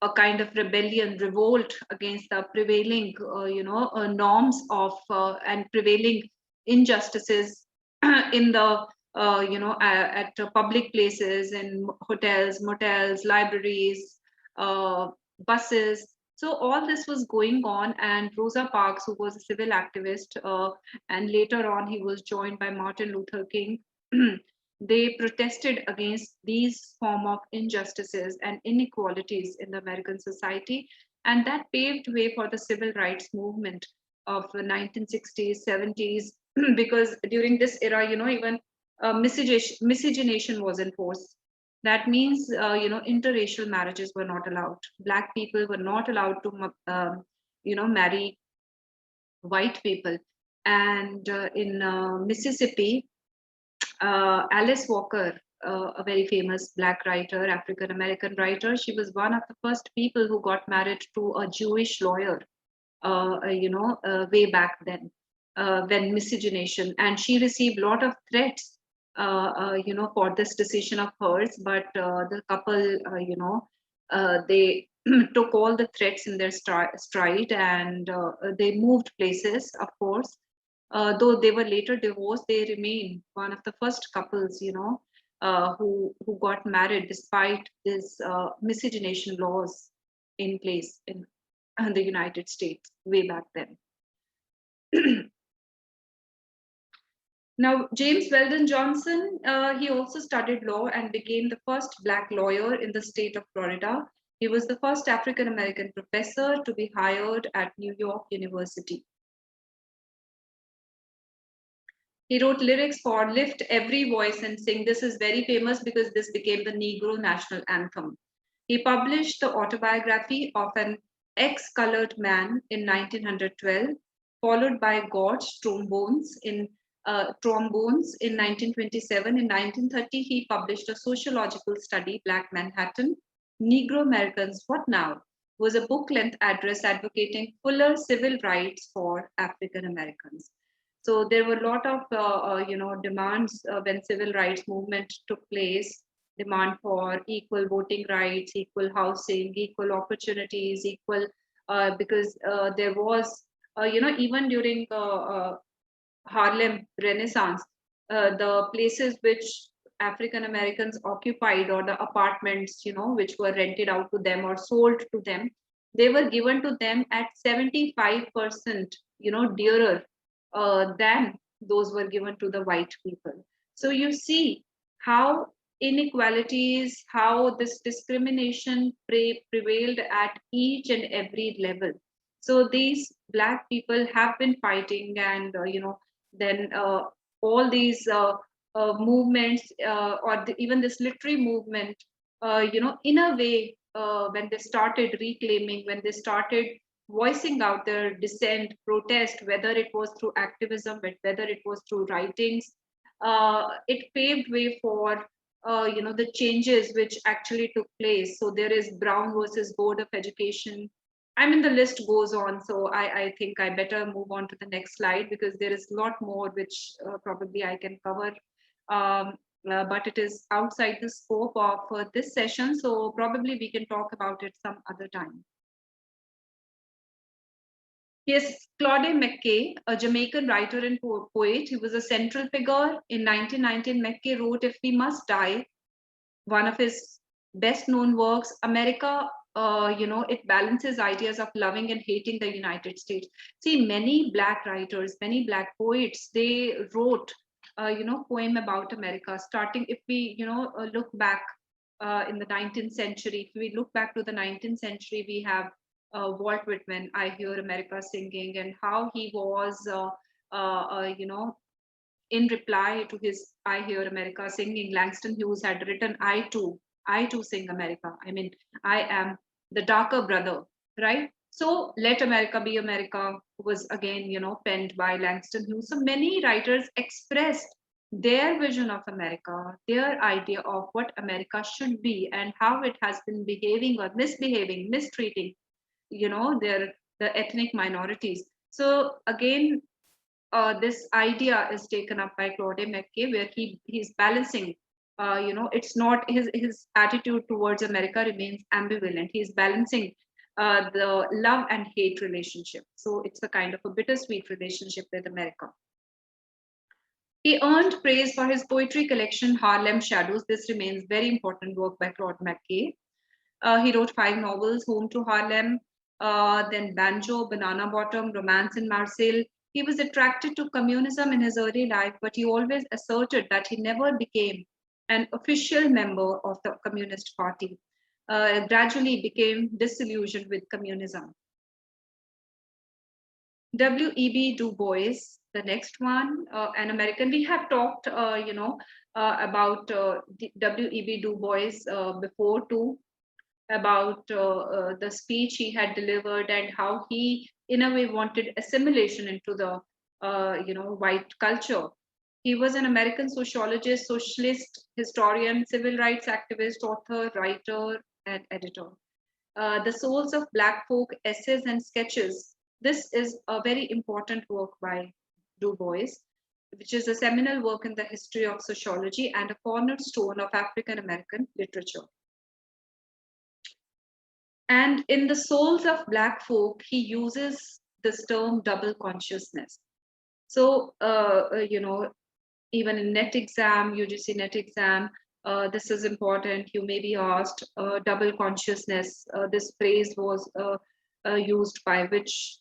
B: a kind of rebellion, revolt against the prevailing, norms of and prevailing injustices in the, at public places, in hotels, motels, libraries, buses. So all this was going on, and Rosa Parks, who was a civil activist, and later on he was joined by Martin Luther King, they protested against these form of injustices and inequalities in the American society, and that paved way for the civil rights movement of the 1960s, 70s, because during this era, even miscegenation was enforced. That means, interracial marriages were not allowed. Black people were not allowed to, marry white people. And in Mississippi, Alice Walker, a very famous Black writer, African American writer, she was one of the first people who got married to a Jewish lawyer, way back then, when miscegenation, and she received a lot of threats, for this decision of hers. But the couple, they took all the threats in their stride, and they moved places, of course. Though they were later divorced, they remain one of the first couples, who got married despite this miscegenation laws in place in the United States way back then. Now, James Weldon Johnson, he also studied law and became the first Black lawyer in the state of Florida. He was the first African American professor to be hired at New York University. He wrote lyrics for Lift Every Voice and Sing. This is very famous because this became the Negro national anthem. He published the autobiography of an ex-colored man in 1912, followed by Gorge Trombones in 1927. In 1930, he published a sociological study, Black Manhattan, Negro Americans, What Now? Was a book-length address advocating fuller civil rights for African Americans. So there were a lot of demands when civil rights movement took place. Demand for equal voting rights, equal housing, equal opportunities, equal because there was even during Harlem Renaissance, the places which African Americans occupied, or the apartments which were rented out to them or sold to them, they were given to them at 75% dearer than those were given to the white people. So you see how inequalities, how this discrimination prevailed at each and every level. So these Black people have been fighting, and then all these movements, or even this literary movement, in a way, when they started reclaiming, when they started voicing out their dissent, protest, whether it was through activism, whether it was through writings, it paved way for the changes which actually took place. So there is Brown versus Board of Education. I mean, the list goes on. So I think I better move on to the next slide, because there is a lot more which probably I can cover. But it is outside the scope of this session. So probably we can talk about it some other time. Yes, Claude McKay, a Jamaican writer and poet. He was a central figure. In 1919, McKay wrote If We Must Die, one of his best known works. America, it balances ideas of loving and hating the United States. See, many Black writers, many Black poets, they wrote, poem about America, starting, if we, look back in the 19th century, if we look back to the 19th century, we have Walt Whitman, I Hear America Singing, and how he was, in reply to his I Hear America Singing, Langston Hughes had written, I too sing America. I mean, I am the darker brother, right? So Let America Be America was again, penned by Langston Hughes. So many writers expressed their vision of America, their idea of what America should be and how it has been behaving or misbehaving, mistreating the ethnic minorities. So again, this idea is taken up by Claude McKay, where he's balancing. It's not his attitude towards America remains ambivalent. He's balancing the love and hate relationship. So it's a kind of a bittersweet relationship with America. He earned praise for his poetry collection, Harlem Shadows. This remains very important work by Claude McKay. He wrote 5 novels, Home to Harlem, then Banjo, Banana Bottom, Romance in Marseille. He was attracted to communism in his early life, but he always asserted that he never became an official member of the Communist Party. Gradually became disillusioned with communism. W.E.B. Du Bois, the next one, an American. We have talked, about W.E.B. Du Bois before too, about the speech he had delivered and how he, in a way, wanted assimilation into the, white culture. He was an American sociologist, socialist, historian, civil rights activist, author, writer, and editor. The Souls of Black Folk, Essays and Sketches. This is a very important work by Du Bois, which is a seminal work in the history of sociology and a cornerstone of African American literature. And in The Souls of Black Folk, he uses this term double consciousness. So, even in net exam, UGC net exam, this is important. You may be asked, double consciousness. This phrase was used by which,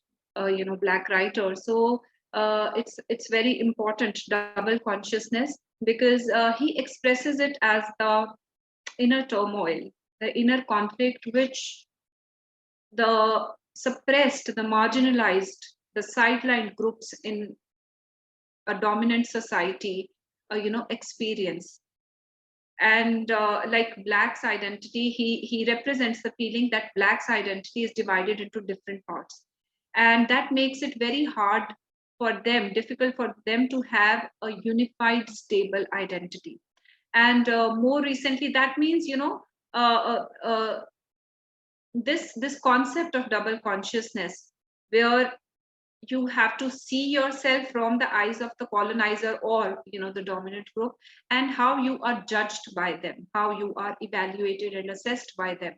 B: Black writer. So it's very important, double consciousness, because he expresses it as the inner turmoil, the inner conflict, which the suppressed, the marginalized, the sidelined groups in a dominant society, experience. And like Black's identity, he represents the feeling that Black's identity is divided into different parts, and that makes it very hard for them, difficult for them to have a unified, stable identity. And more recently, that means, this concept of double consciousness, where you have to see yourself from the eyes of the colonizer, or the dominant group, and how you are judged by them, how you are evaluated and assessed by them.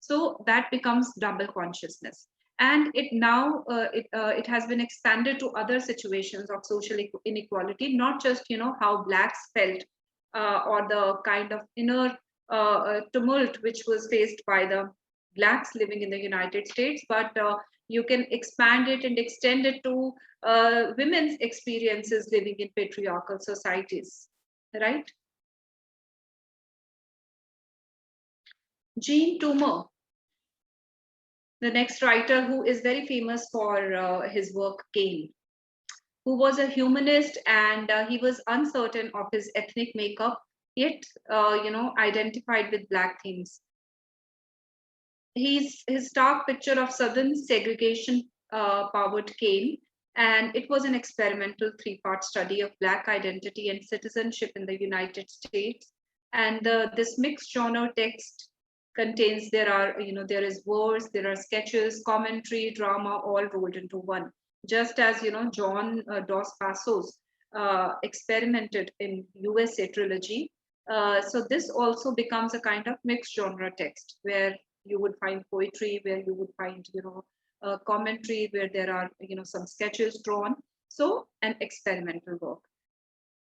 B: So that becomes double consciousness. And it has been expanded to other situations of social inequality, not just how blacks felt, or the kind of inner tumult which was faced by the blacks living in the United States, but you can expand it and extend it to women's experiences living in patriarchal societies, right? Jean Toomer, the next writer who is very famous for his work Cain, who was a humanist, and he was uncertain of his ethnic makeup, yet identified with black themes. His stark picture of Southern segregation powered Cain, and it was an experimental three-part study of Black identity and citizenship in the United States. And this mixed genre text contains, there is verse, there are sketches, commentary, drama, all rolled into one. Just as John Dos Passos experimented in USA trilogy. So this also becomes a kind of mixed genre text, where you would find poetry, where you would find commentary, where there are some sketches drawn. So an experimental work.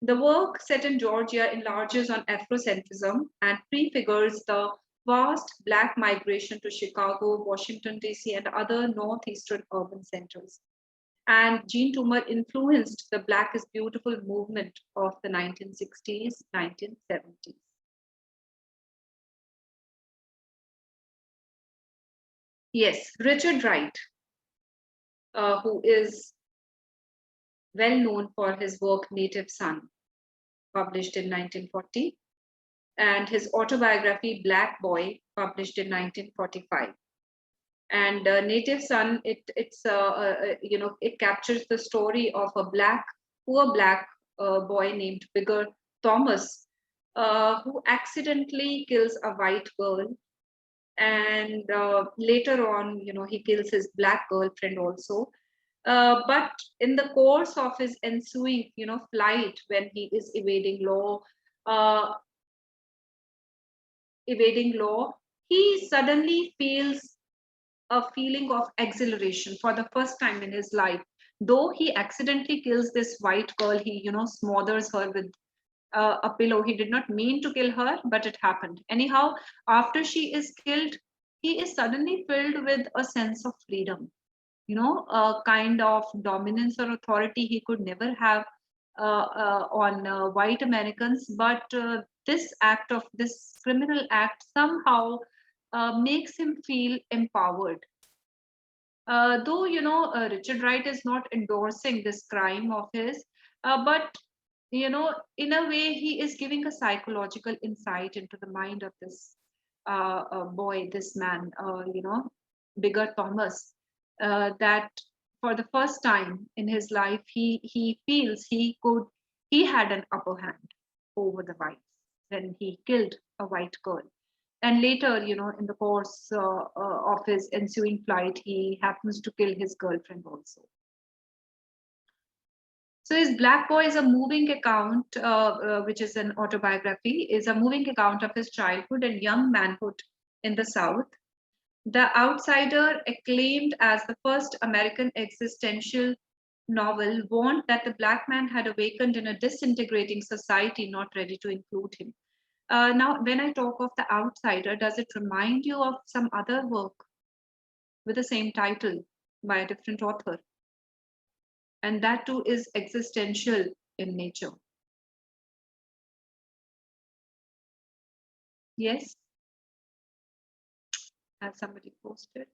B: The work, set in Georgia, enlarges on Afrocentrism and prefigures the vast Black migration to Chicago, Washington, D.C., and other northeastern urban centers. And Jean Toomer influenced the Black is Beautiful movement of the 1960s, 1970s. Yes, Richard Wright, who is well known for his work Native Son, published in 1940, and his autobiography Black Boy, published in 1945. And Native Son, it captures the story of a poor black boy named Bigger Thomas, who accidentally kills a white girl, and later on, he kills his black girlfriend also. But in the course of his ensuing, flight, when he is uh, evading law, he suddenly feels a feeling of exhilaration for the first time in his life. Though he accidentally kills this white girl, he, smothers her with a pillow. He did not mean to kill her, but it happened. Anyhow, after she is killed, he is suddenly filled with a sense of freedom, a kind of dominance or authority he could never have on white Americans. But this criminal act somehow makes him feel empowered. Though, Richard Wright is not endorsing this crime of his, but, in a way, he is giving a psychological insight into the mind of this boy, this man, Bigger Thomas, that for the first time in his life, he feels he had an upper hand over the whites when he killed a white girl. And later, in the course of his ensuing flight, he happens to kill his girlfriend also. So his Black Boy is a moving account, which is an autobiography, is a moving account of his childhood and young manhood in the South. The Outsider, acclaimed as the first American existential novel, warned that the Black man had awakened in a disintegrating society not ready to include him. Now, when I talk of The Outsider, does it remind you of some other work with the same title by a different author? and that too is existential in nature. Yes, has somebody posted?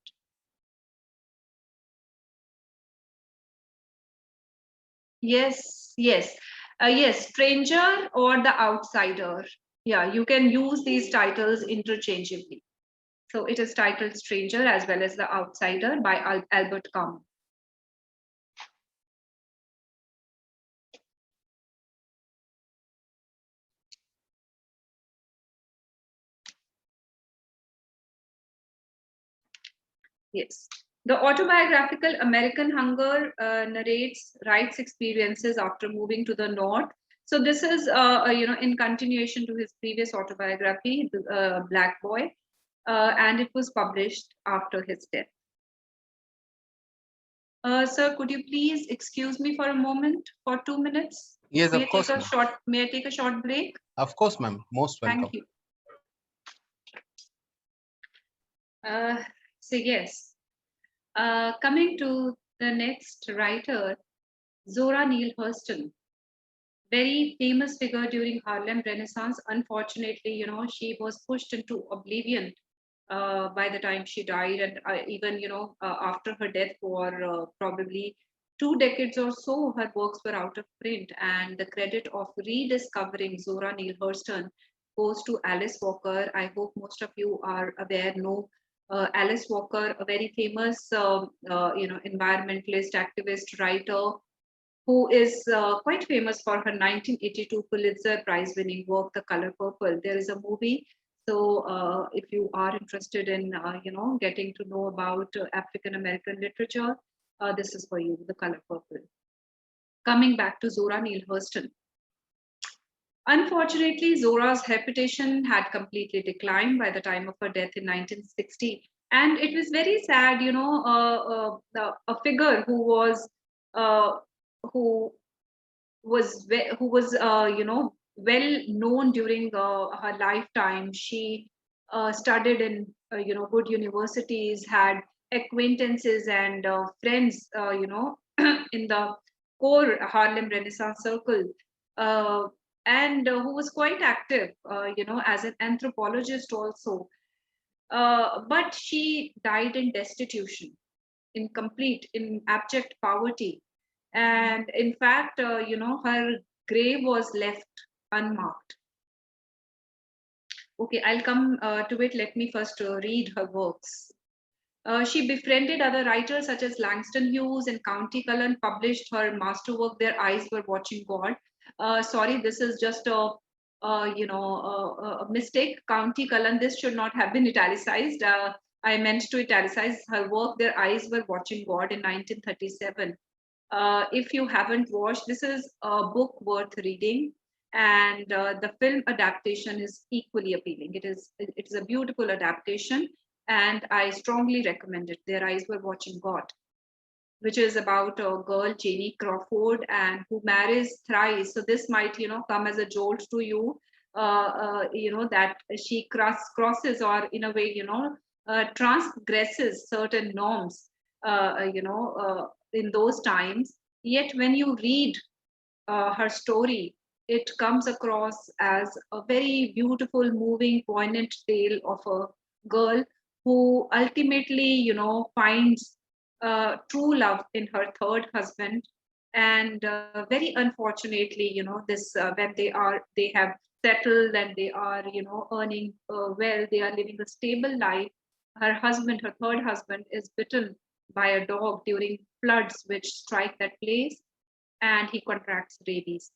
B: Yes, yes, yes, stranger or the outsider. Yeah, you can use these titles interchangeably. So it is titled Stranger as well as The Outsider by Albert Camus. Yes. The autobiographical American Hunger narrates Wright's experiences after moving to the North. So this is, in continuation to his previous autobiography, Black Boy, and it was published after his death. Sir, could you please excuse me for a moment, for 2 minutes?
A: Yes,
B: May I
A: of course,
B: take a
A: ma'am.
B: short, may I take a short break?
A: Of course, ma'am. Most welcome.
B: Thank you. So yes, coming to the next writer, Zora Neale Hurston, very famous figure during Harlem Renaissance. Unfortunately, she was pushed into oblivion by the time she died, and even after her death for probably 2 decades or so, her works were out of print. And the credit of rediscovering Zora Neale Hurston goes to Alice Walker. I hope most of you are aware, know Alice Walker, a very famous environmentalist, activist, writer, who is quite famous for her 1982 Pulitzer Prize winning work, The Color Purple. There is a movie. So if you are interested in, getting to know about African American literature, this is for you, The Color Purple. Coming back to Zora Neale Hurston. Unfortunately, Zora's reputation had completely declined by the time of her death in 1960. And it was very sad, a figure uh, who who was well known during her lifetime. She studied in good universities, had acquaintances and friends in the core Harlem Renaissance circle, uh, and who was quite active as an anthropologist also, but she died in destitution, in abject poverty. And in fact, her grave was left unmarked. Okay, I'll come to it. Let me first read her works. She befriended other writers such as Langston Hughes and County Cullen, published her masterwork, Their Eyes Were Watching God. Sorry, this is just a mistake. County Cullen, this should not have been italicized. I meant to italicize her work, Their Eyes Were Watching God, in 1937. If you haven't watched, this is a book worth reading, and the film adaptation is equally appealing. It is a beautiful adaptation, and I strongly recommend it. Their Eyes Were Watching God, which is about a girl, Janie Crawford, and who marries thrice. So this might come as a jolt to you, that she crosses, or in a way transgresses certain norms, in those times. Yet when you read her story, it comes across as a very beautiful, moving, poignant tale of a girl who ultimately, finds true love in her third husband. And very unfortunately, this when they have settled and they are, earning well, they are living a stable life. Her third husband, is bitten by a dog during floods which strike that place, and he contracts rabies.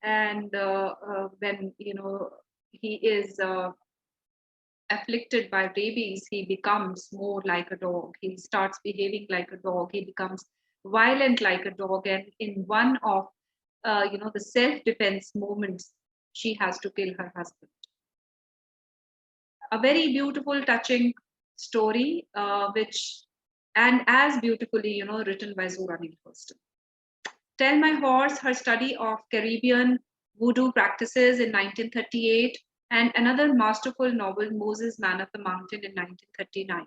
B: And when he is afflicted by rabies, he becomes more like a dog. He starts behaving like a dog. He becomes violent like a dog. And in one of the self-defense moments, she has to kill her husband. A very beautiful, touching story, which and as beautifully written by Zora Neale Hurston. Tell My Horse, her study of Caribbean voodoo practices in 1938, and another masterful novel, Moses, Man of the Mountain, in 1939.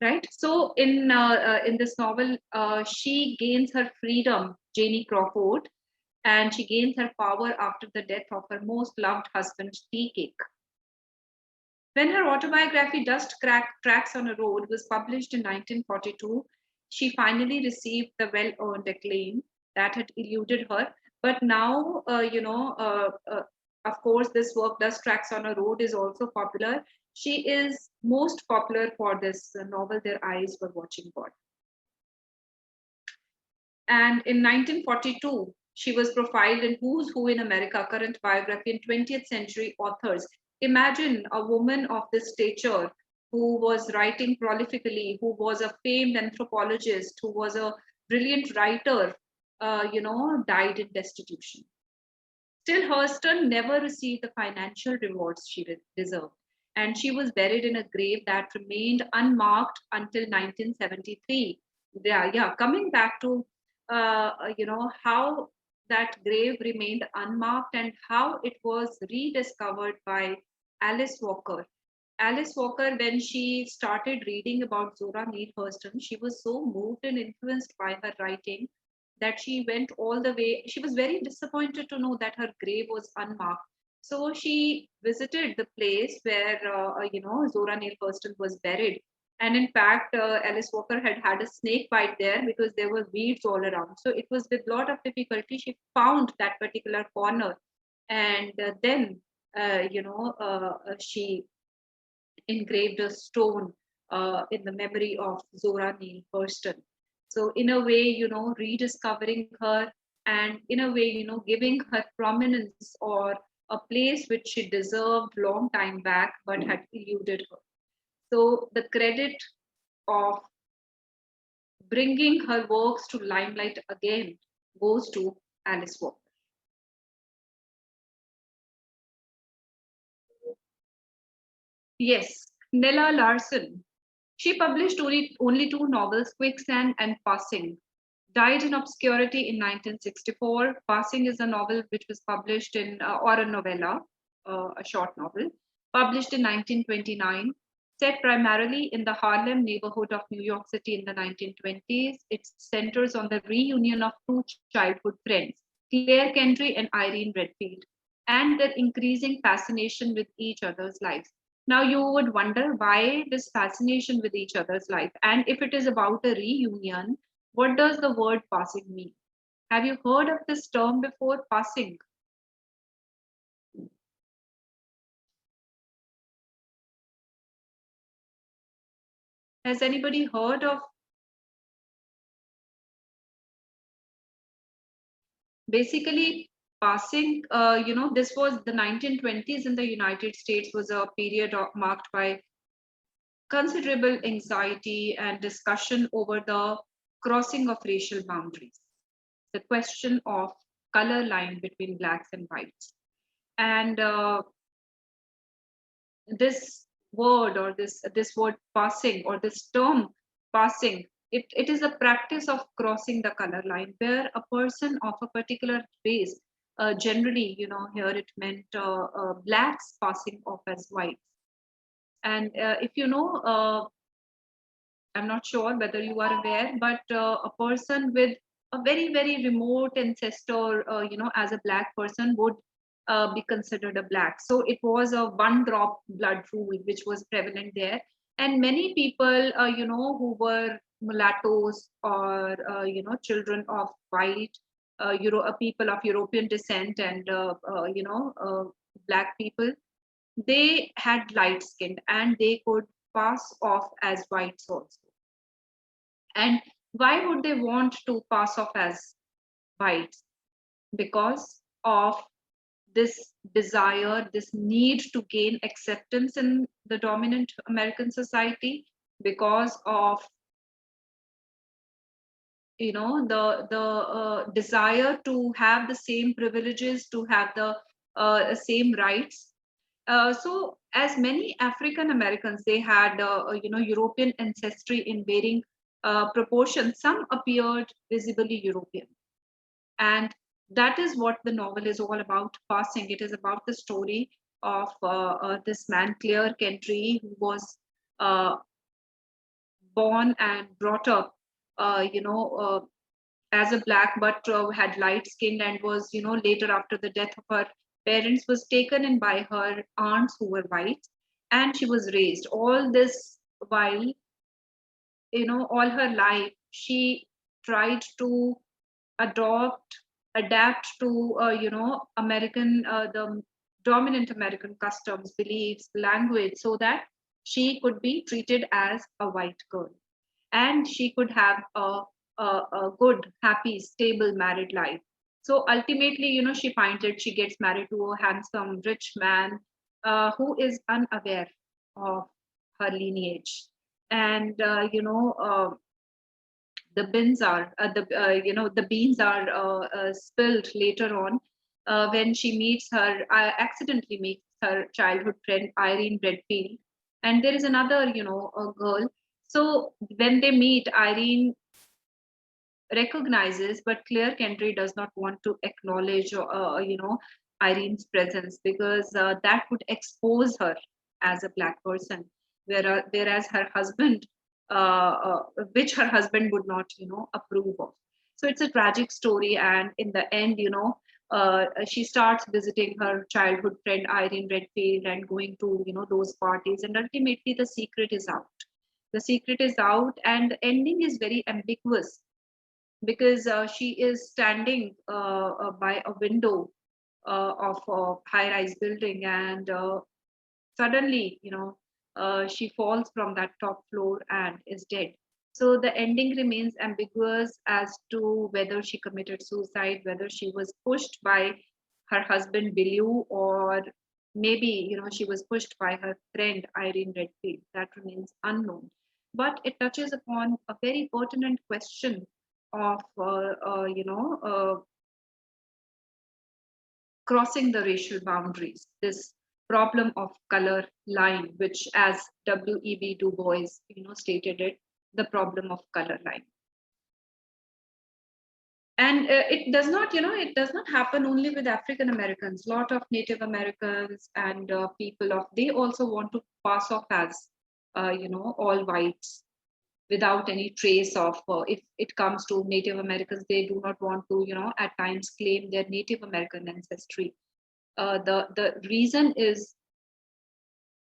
B: right? So in this novel, she gains her freedom, Janie Crawford, and she gains her power after the death of her most loved husband, Tea Cake. When her autobiography Dust Tracks on a Road was published in 1942, she finally received the well-earned acclaim that had eluded her. But now, of course, this work, Dust Tracks on a Road, is also popular. She is most popular for this novel, Their Eyes Were Watching God. And in 1942, she was profiled in Who's Who in America, current biography and 20th century authors. Imagine a woman of this stature who was writing prolifically, who was a famed anthropologist, who was a brilliant writer, died in destitution. Still, Hurston never received the financial rewards she deserved, and she was buried in a grave that remained unmarked until 1973. Yeah. Coming back to how that grave remained unmarked and how it was rediscovered by Alice Walker. Alice Walker, when she started reading about Zora Neale Hurston, she was so moved and influenced by her writing that she went all the way. She was very disappointed to know that her grave was unmarked. So she visited the place where, Zora Neale Hurston was buried. And in fact, Alice Walker had had a snake bite there because there were weeds all around. So it was with a lot of difficulty she found that particular corner. And then, she engraved a stone in the memory of Zora Neale Hurston. So in a way, rediscovering her and in a way, giving her prominence or a place which she deserved long time back but had eluded her. So the credit of bringing her works to limelight again goes to Alice Walker. Yes, Nella Larson. She published only two novels, Quicksand and Passing. Died in obscurity in 1964. Passing is a novel which was published or a novella, a short novel, published in 1929. Set primarily in the Harlem neighborhood of New York City in the 1920s, it centers on the reunion of two childhood friends, Claire Kendry and Irene Redfield, and their increasing fascination with each other's lives. Now, you would wonder why this fascination with each other's life, and if it is about a reunion, what does the word passing mean? Have you heard of this term before, passing? Has anybody heard of basically passing? This was the 1920s in the United States was a period marked by considerable anxiety and discussion over the crossing of racial boundaries, the question of color line between blacks and whites. And this word or this word passing or this term passing, it is a practice of crossing the color line where a person of a particular race, generally, here it meant blacks passing off as whites. And if you know, I'm not sure whether you are aware, but a person with a very, very remote ancestor, as a black person would be considered a black. So it was a one drop blood rule which was prevalent there. And many people, who were mulattoes or, children of white, people of European descent and, black people, they had light skin and they could pass off as whites also. And why would they want to pass off as whites? Because of this desire, this need to gain acceptance in the dominant American society, because of the desire to have the same privileges, to have the same rights. So, as many African Americans, they had European ancestry in varying proportions. Some appeared visibly European, and that is what the novel is all about. Passing. It is about the story of this man Claire Kendry, who was uh, born and brought up, you know, as a black, but had light skin, and was, you know, later after the death of her parents, was taken in by her aunts who were white, and she was raised. All this while, you know, all her life, she tried to adopt, adapt to, you know, American, the dominant American customs, beliefs, language, so that she could be treated as a white girl, and she could have a good, happy, stable married life. So ultimately, you know, she finds it, she gets married to a handsome, rich man who is unaware of her lineage. And, the bins are the you know, the beans are spilled later on when she meets her, accidentally meets her childhood friend Irene Redfield, and there is another, you know, a girl. So when they meet, Irene recognizes, but Claire Kendry does not want to acknowledge, you know, Irene's presence, because that would expose her as a black person, whereas her husband, which her husband would not, you know, approve of. So it's a tragic story, and in the end, you know, she starts visiting her childhood friend Irene Redfield and going to, you know, those parties, and ultimately the secret is out. The secret is out, and the ending is very ambiguous, because she is standing by a window of a high-rise building, and suddenly, you know, she falls from that top floor and is dead. So the ending remains ambiguous as to whether she committed suicide, whether she was pushed by her husband Billy, or maybe, you know, she was pushed by her friend Irene Redfield. That remains unknown. But it touches upon a very pertinent question of, crossing the racial boundaries, this problem of color line, which, as W.E.B. Du Bois, you know, stated it, the problem of color line. And it does not, you know, it does not happen only with African Americans. A lot of Native Americans and people of, they also want to pass off as, you know, all whites, without any trace of, if it comes to Native Americans, they do not want to, you know, at times claim their Native American ancestry. The reason is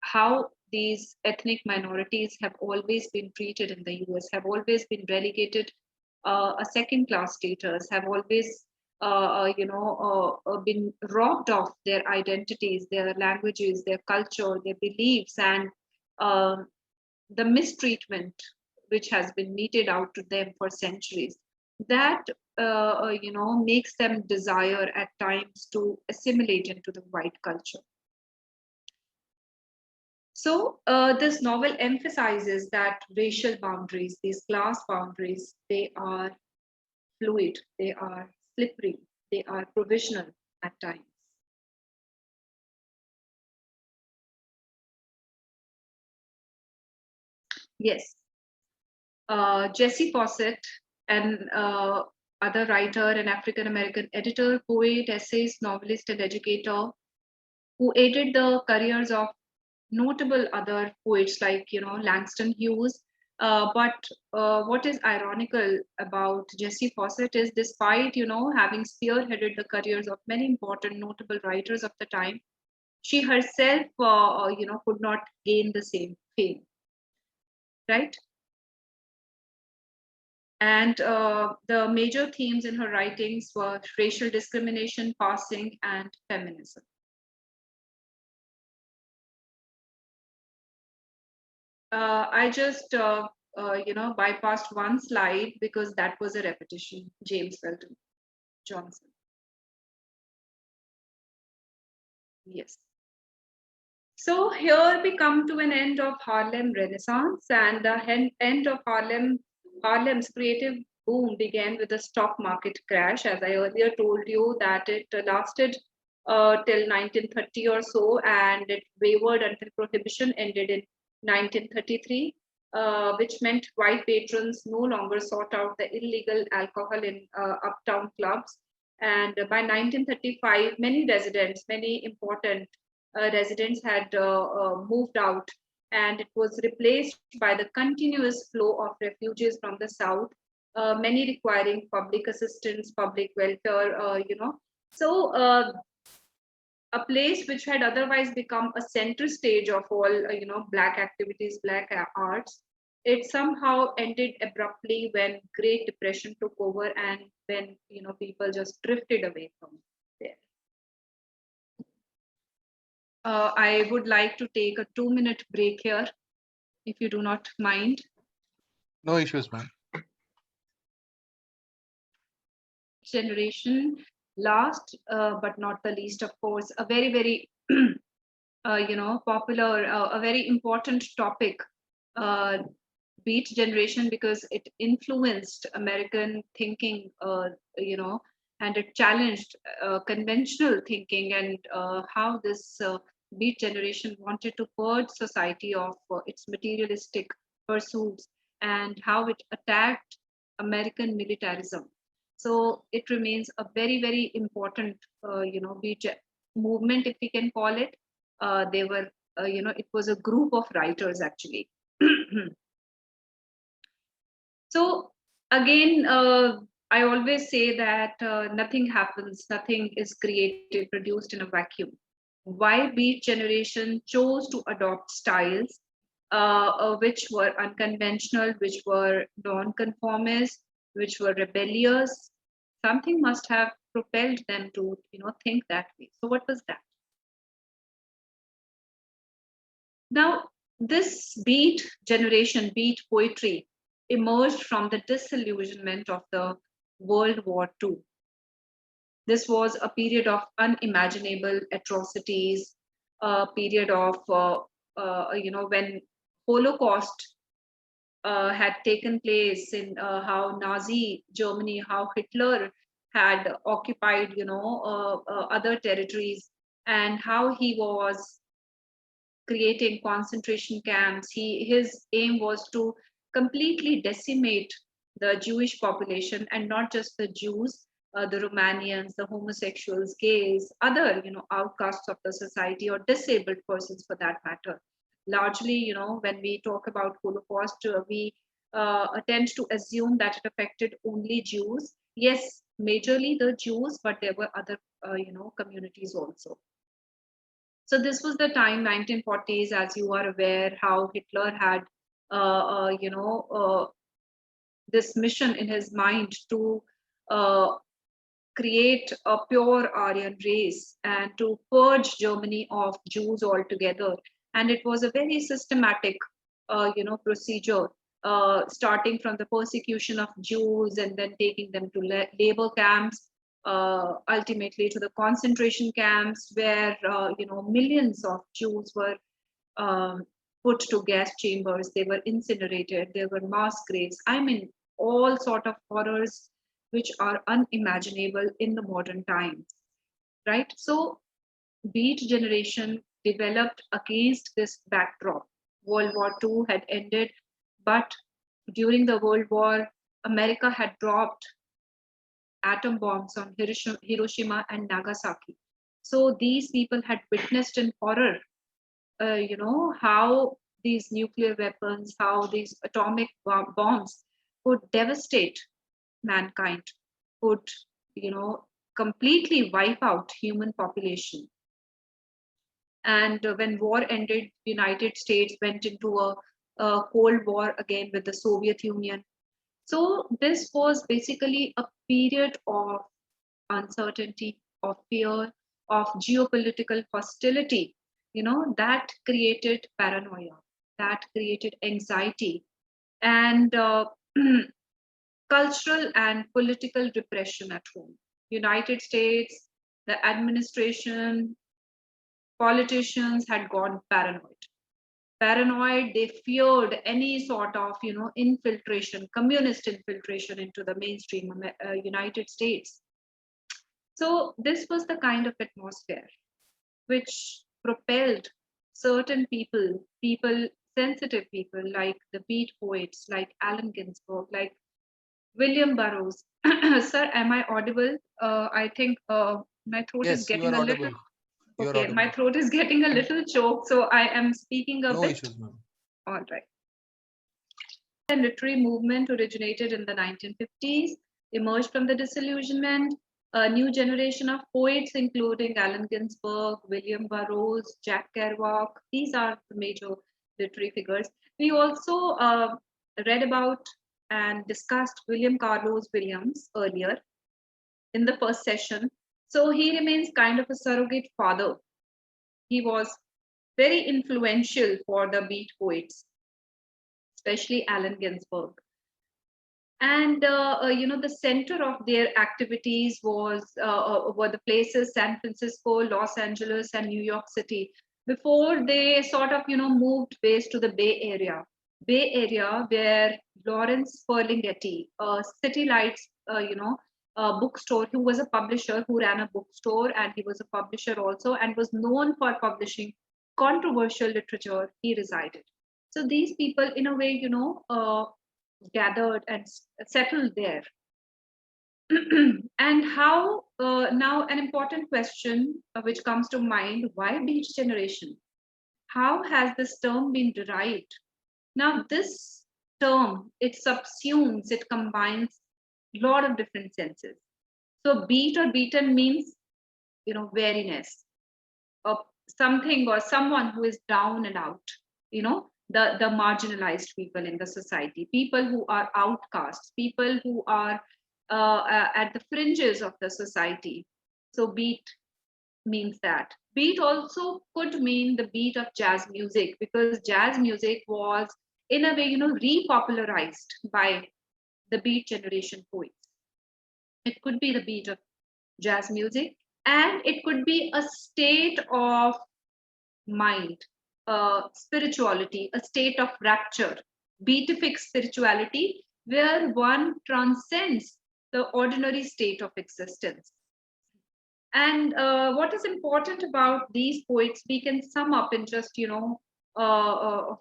B: how these ethnic minorities have always been treated in the US, have always been relegated a second class status, have always been robbed of their identities, their languages, their culture, their beliefs, and um the mistreatment which has been meted out to them for centuries, that makes them desire at times to assimilate into the white culture. So this novel emphasizes that racial boundaries, these class boundaries, they are fluid, they are slippery, they are provisional at times. Yes, Jessie Fawcett, an other writer, an African American editor, poet, essayist, novelist, and educator, who aided the careers of notable other poets like, you know, Langston Hughes. But what is ironical about Jessie Fawcett is, despite, you know, having spearheaded the careers of many important notable writers of the time, she herself, could not gain the same fame, right? And the major themes in her writings were racial discrimination, passing, and feminism. I just, bypassed one slide because that was a repetition. James Weldon Johnson. Yes. So here we come to an end of Harlem Renaissance, and the end of Harlem's creative boom began with the stock market crash. As I earlier told you, that it lasted till 1930 or so, and it wavered until prohibition ended in 1933, which meant white patrons no longer sought out the illegal alcohol in uptown clubs. And by 1935, many residents, many important residents had moved out, and it was replaced by the continuous flow of refugees from the south, many requiring public assistance, public welfare, So a place which had otherwise become a center stage of all, Black activities, Black arts, it somehow ended abruptly when Great Depression took over and when, people just drifted away from there. I would like to take a 2-minute break here, if you do not mind.
A: No issues, ma'am.
B: Generation, last but not the least, of course, a very, very, popular, a very important topic, Beat Generation, because it influenced American thinking, and it challenged conventional thinking, and how this Beat Generation wanted to purge society of its materialistic pursuits, and how it attacked American militarism. So it remains a very, very important, Beat movement, if we can call it. They were, it was a group of writers actually. So again, I always say that nothing happens, nothing is created, produced in a vacuum. Why Beat Generation chose to adopt styles which were unconventional, which were non-conformist, which were rebellious. Something must have propelled them to, think that way. So what was that? Now, this Beat Generation, Beat poetry, emerged from the disillusionment of the World War II. This was a period of unimaginable atrocities, a period of, when Holocaust had taken place, in how Nazi Germany, how Hitler had occupied, other territories, and how he was creating concentration camps. His aim was to completely decimate the Jewish population, and not just the Jews, the Romanians, the homosexuals, gays, other, outcasts of the society, or disabled persons for that matter. Largely, when we talk about Holocaust, we tend to assume that it affected only Jews. Yes, majorly the Jews, but there were other, communities also. So this was the time, 1940s, as you are aware, how Hitler had, this mission in his mind to uh, create a pure Aryan race and to purge Germany of Jews altogether. And it was a very systematic, procedure, starting from the persecution of Jews and then taking them to labor camps, ultimately to the concentration camps, where millions of Jews were um, put to gas chambers. They were incinerated. There were mass graves. I mean, all sort of horrors which are unimaginable in the modern times, right? So Beat Generation developed against this backdrop. World War II had ended, but during the World War, America had dropped atom bombs on Hiroshima and Nagasaki. So these people had witnessed in horror, how these nuclear weapons, how these atomic bombs could devastate mankind, could, completely wipe out human population. And when war ended, United States went into a Cold War again with the Soviet Union. So this was basically a period of uncertainty, of fear, of geopolitical hostility, that created paranoia, that created anxiety, and cultural and political repression at home. United States, the administration, politicians had gone paranoid. Paranoid, they feared any sort of, infiltration, communist infiltration into the mainstream United States. So this was the kind of atmosphere which propelled certain people, sensitive people like the beat poets, like Allen Ginsberg, like William Burroughs. Sir, am I audible? I think my throat is
A: Yes, you
B: getting
A: are
B: a little.
A: audible. You are
B: Okay, my
A: audible.
B: throat is getting a little choked, so I am speaking a
A: No
B: bit
A: issues, ma'am.
B: All right. The literary movement originated in the 1950s, emerged from the disillusionment. A new generation of poets, including Allen Ginsberg, William Burroughs, Jack Kerouac. These are the major literary figures. We also read about and discussed William Carlos Williams earlier in the first session. So he remains kind of a surrogate father. He was very influential for the beat poets, especially Allen Ginsberg. And the center of their activities were the places San Francisco, Los Angeles, and New York City before they sort of moved base to the Bay Area. Bay Area, where Lawrence Ferlinghetti, City Lights, bookstore, who was a publisher who ran a bookstore, and he was a publisher also, and was known for publishing controversial literature. He resided. So these people, in a way, gathered and settled there. And how now an important question which comes to mind: why beat generation? How has this term been derived? Now this term, it subsumes, it combines a lot of different senses. So beat or beaten means weariness of something or someone who is down and out, the marginalized people in the society, people who are outcasts, people who are at the fringes of the society. So beat means that. Beat also could mean the beat of jazz music, because jazz music was in a way repopularized by the beat generation poets. It could be the beat of jazz music, and it could be a state of mind, spirituality, a state of rapture, beatific spirituality, where one transcends the ordinary state of existence. And what is important about these poets, we can sum up in just 4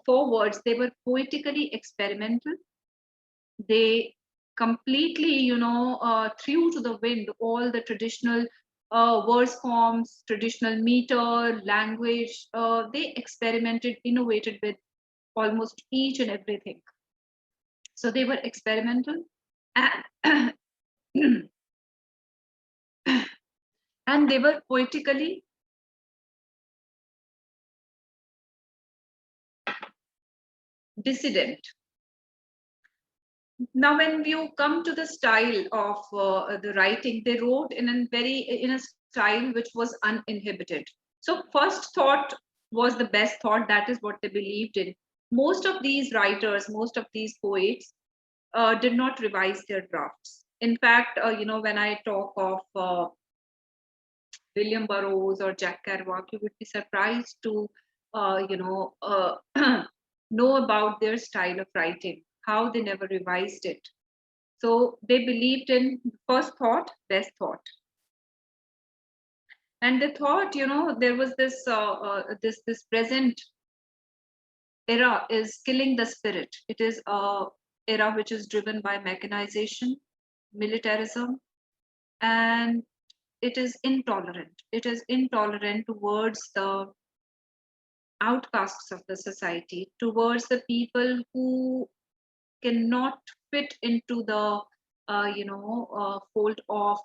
B: words. They were poetically experimental. They completely threw to the wind all the traditional verse forms, traditional meter, language. They experimented, innovated with almost each and everything. So they were experimental, and, and they were poetically dissident. Now, when you come to the style of the writing, they wrote in a style which was uninhibited. So first thought was the best thought. That is what they believed in. Most of these writers, most of these poets did not revise their drafts. In fact, when I talk of William Burroughs or Jack Kerouac, you would be surprised to know about their style of writing, how they never revised it. So they believed in first thought, best thought. And they thought, there was this present era is killing the spirit. It is a era which is driven by mechanization, militarism, and it is intolerant. It is intolerant towards the outcasts of the society, towards the people who cannot fit into the fold of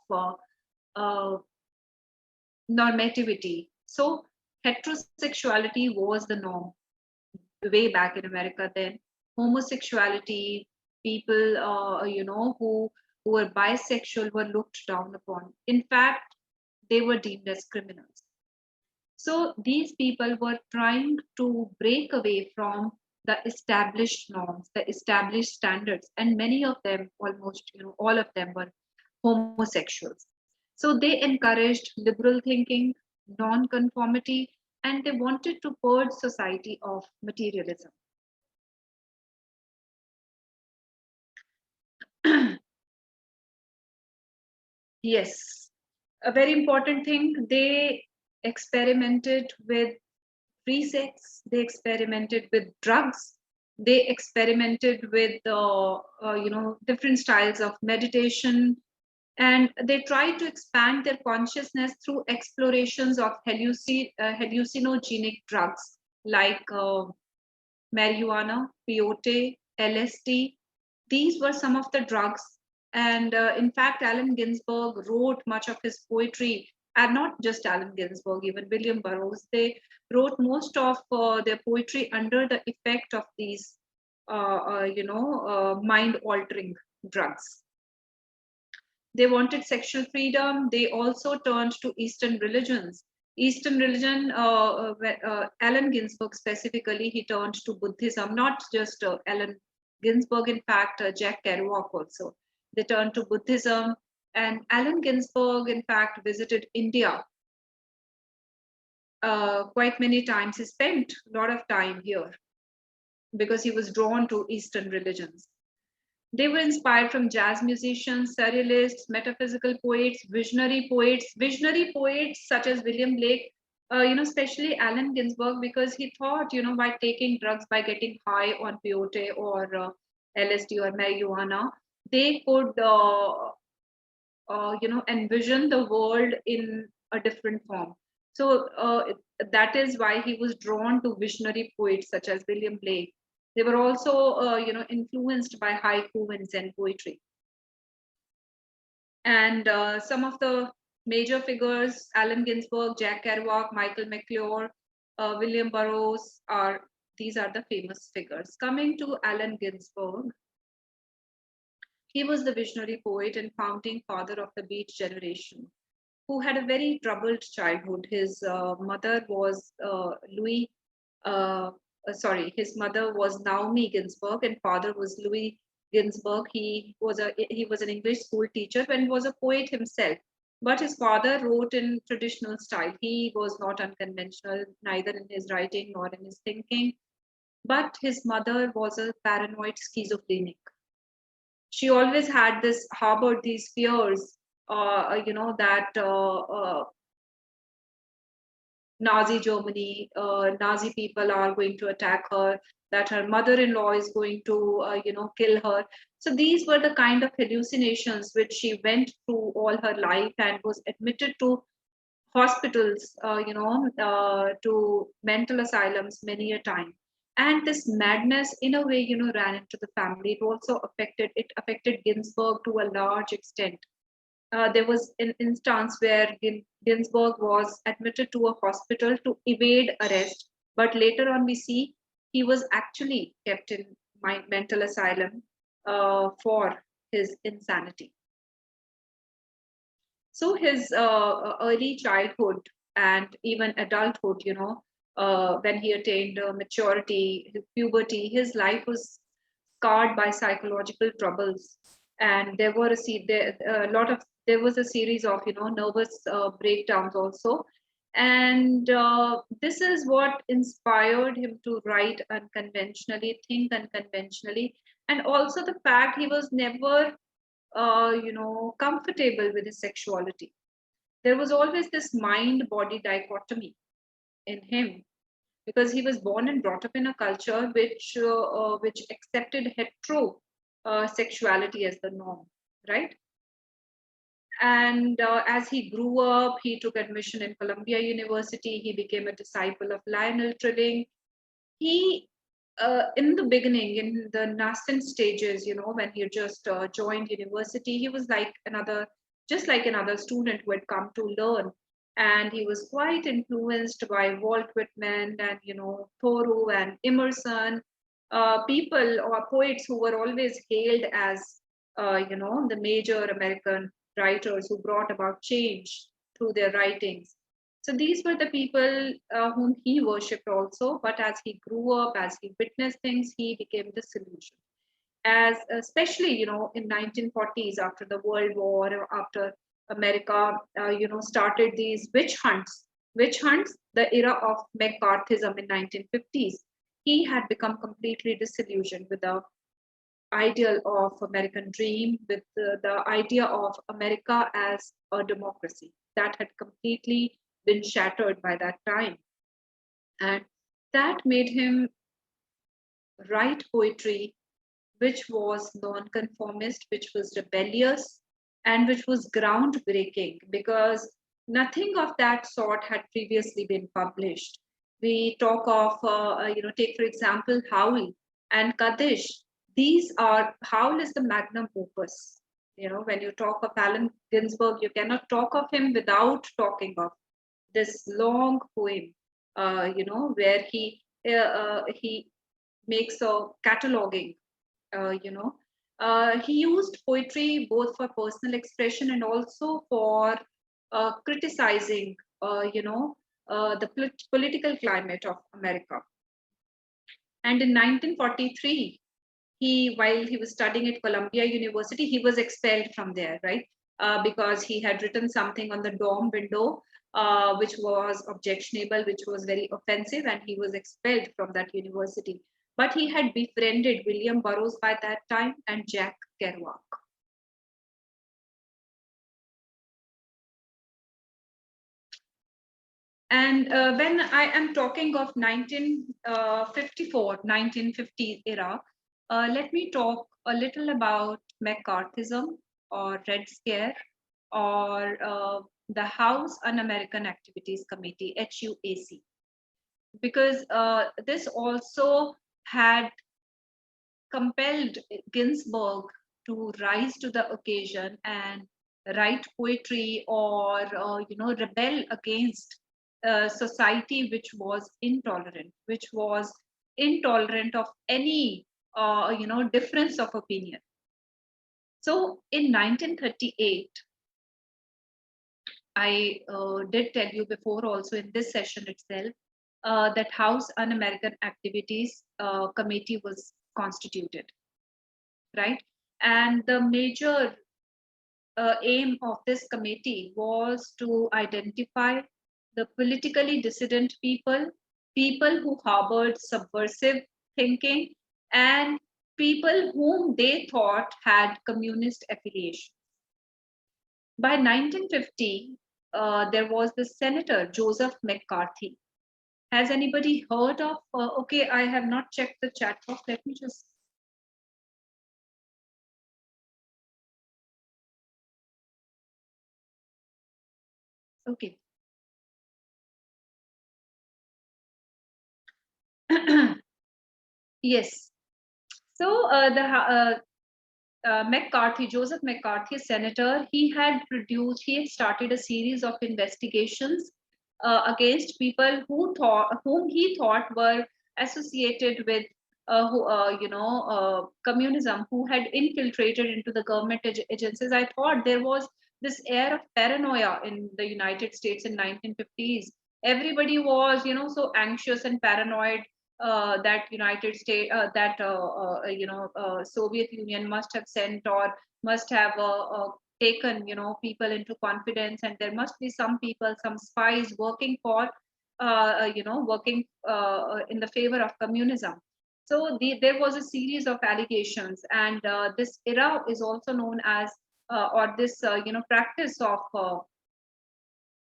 B: normativity. So heterosexuality was the norm way back in America then. Homosexuality, people who were bisexual were looked down upon. In fact, they were deemed as criminals. So these people were trying to break away from the established norms, the established standards, and many of them, almost all of them, were homosexuals. So they encouraged liberal thinking, non-conformity, and they wanted to purge society of materialism. Yes, a very important thing, they experimented with free sex, they experimented with drugs, they experimented with different styles of meditation, and they tried to expand their consciousness through explorations of hallucinogenic drugs like marijuana, peyote, LSD. These were some of the drugs. And in fact, Allen Ginsberg wrote much of his poetry, and not just Allen Ginsberg, even William Burroughs. They wrote most of their poetry under the effect of these, mind-altering drugs. They wanted sexual freedom. They also turned to Eastern religions. Eastern religion, Allen Ginsberg specifically, he turned to Buddhism, not just Allen Ginsberg, in fact, Jack Kerouac also. They turned to Buddhism. And Allen Ginsberg, in fact, visited India quite many times. He spent a lot of time here because he was drawn to Eastern religions. They were inspired from jazz musicians, surrealists, metaphysical poets, visionary poets such as William Blake, especially Allen Ginsberg, because he thought, by taking drugs, by getting high on peyote or LSD or marijuana, they could, envision the world in a different form. So that is why he was drawn to visionary poets such as William Blake. They were also, influenced by haiku and Zen poetry. And some of the major figures, Allen Ginsberg, Jack Kerouac, Michael McClure, William Burroughs, these are the famous figures. Coming to Allen Ginsberg, he was the visionary poet and founding father of the Beat generation, who had a very troubled childhood. His mother was his mother was Naomi Ginsberg and father was Louis Ginsberg. He was an English school teacher and was a poet himself. But his father wrote in traditional style. He was not unconventional, neither in his writing nor in his thinking. But his mother was a paranoid schizophrenic. She always had harbored these fears, that Nazi Germany, Nazi people are going to attack her, that her mother-in-law is going to, kill her. So these were the kind of hallucinations which she went through all her life and was admitted to hospitals, to mental asylums many a time. And this madness, in a way, ran into the family. It affected Ginsberg to a large extent. There was an instance where Ginsberg was admitted to a hospital to evade arrest, but later on we see he was actually kept in mental asylum for his insanity. So his early childhood and even adulthood, when he attained maturity, puberty, his life was scarred by psychological troubles, and there was a series of nervous breakdowns also, and this is what inspired him to write unconventionally, think unconventionally, and also the fact he was never comfortable with his sexuality. There was always this mind body dichotomy in him because he was born and brought up in a culture which accepted hetero sexuality as the norm, right? And as he grew up, he took admission in Columbia University. He became a disciple of Lionel Trilling. He in the beginning, in the nascent stages, when he just joined university, he was just like another student who had come to learn. And he was quite influenced by Walt Whitman and, Thoreau and Emerson, people or poets who were always hailed as, the major American writers who brought about change through their writings. So these were the people whom he worshipped also. But as he grew up, as he witnessed things, he became disillusioned. As especially, in 1940s, after the World War, or after America, started these witch hunts, the era of McCarthyism in 1950s, he had become completely disillusioned with the ideal of American dream, with the idea of America as a democracy that had completely been shattered by that time. And that made him write poetry which was nonconformist, which was rebellious, and which was groundbreaking because nothing of that sort had previously been published. We talk of, take for example, Howl and Kaddish. These are, Howl is the magnum opus. When you talk of Allen Ginsberg, you cannot talk of him without talking of this long poem, where he makes a cataloging, you know. He used poetry both for personal expression and also for criticizing, the political climate of America. And in 1943, while he was studying at Columbia University, he was expelled from there, right? Because he had written something on the dorm window, which was objectionable, which was very offensive, and he was expelled from that university. But he had befriended William Burroughs by that time and Jack Kerouac. And when I am talking of 1954, 1950 era, let me talk a little about McCarthyism or Red Scare or the House Un-American Activities Committee, HUAC, because this also had compelled Ginsburg to rise to the occasion and write poetry or rebel against society which was intolerant of any difference of opinion. So in 1938, I did tell you before also in this session itself, that House Un-American Activities Committee was constituted, right? And the major aim of this committee was to identify the politically dissident people, people who harbored subversive thinking, and people whom they thought had communist affiliation. By 1950, there was the Senator Joseph McCarthy. Has anybody heard of? Okay, I have not checked the chat box. Let me just. Okay. Yes. So Joseph McCarthy, senator, he had started a series of investigations against people whom he thought were associated with communism, who had infiltrated into the government agencies. I thought there was this air of paranoia in the United States in 1950s. Everybody was, so anxious and paranoid that United States, that Soviet Union must have sent or must have taken, people into confidence, and there must be some people, some spies working for, working in the favor of communism. So there was a series of allegations, and this era is also known as, or this practice of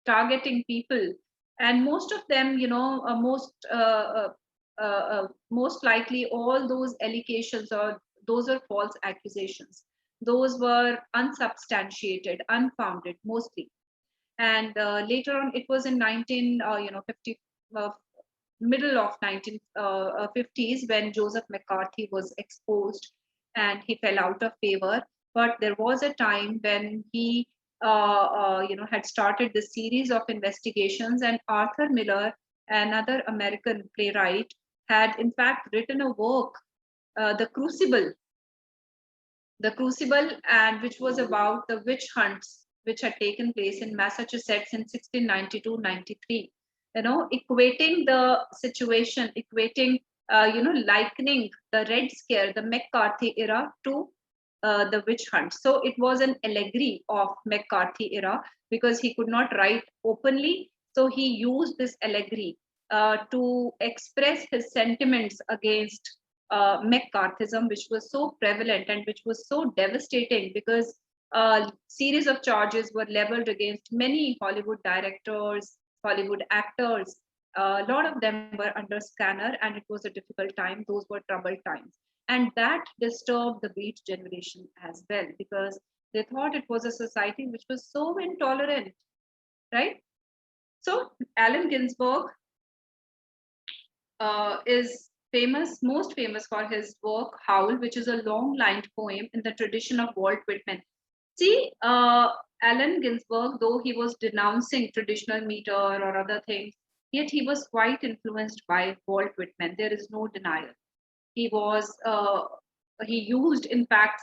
B: targeting people, and most of them, most likely all those allegations, or those are false accusations, those were unsubstantiated, unfounded mostly. And later on, it was in 1950, middle of 1950s, when Joseph McCarthy was exposed and he fell out of favor. But there was a time when he had started this series of investigations, and Arthur Miller, another American playwright, had in fact written a work, The Crucible, and which was about the witch hunts which had taken place in Massachusetts in 1692-93. Equating the situation, likening the Red Scare, the McCarthy era, to the witch hunt. So it was an allegory of McCarthy era, because he could not write openly. So he used this allegory to express his sentiments against McCarthyism, which was so prevalent and which was so devastating, because a series of charges were leveled against many Hollywood directors, Hollywood actors. A lot of them were under scanner, and it was a difficult time. Those were troubled times. And that disturbed the Beat generation as well, because they thought it was a society which was so intolerant, right? So Allen Ginsberg is most famous for his work Howl, which is a long-lined poem in the tradition of Walt Whitman. See, Allen Ginsberg, though he was denouncing traditional meter or other things, yet he was quite influenced by Walt Whitman. There is no denial. He was, he used, in fact,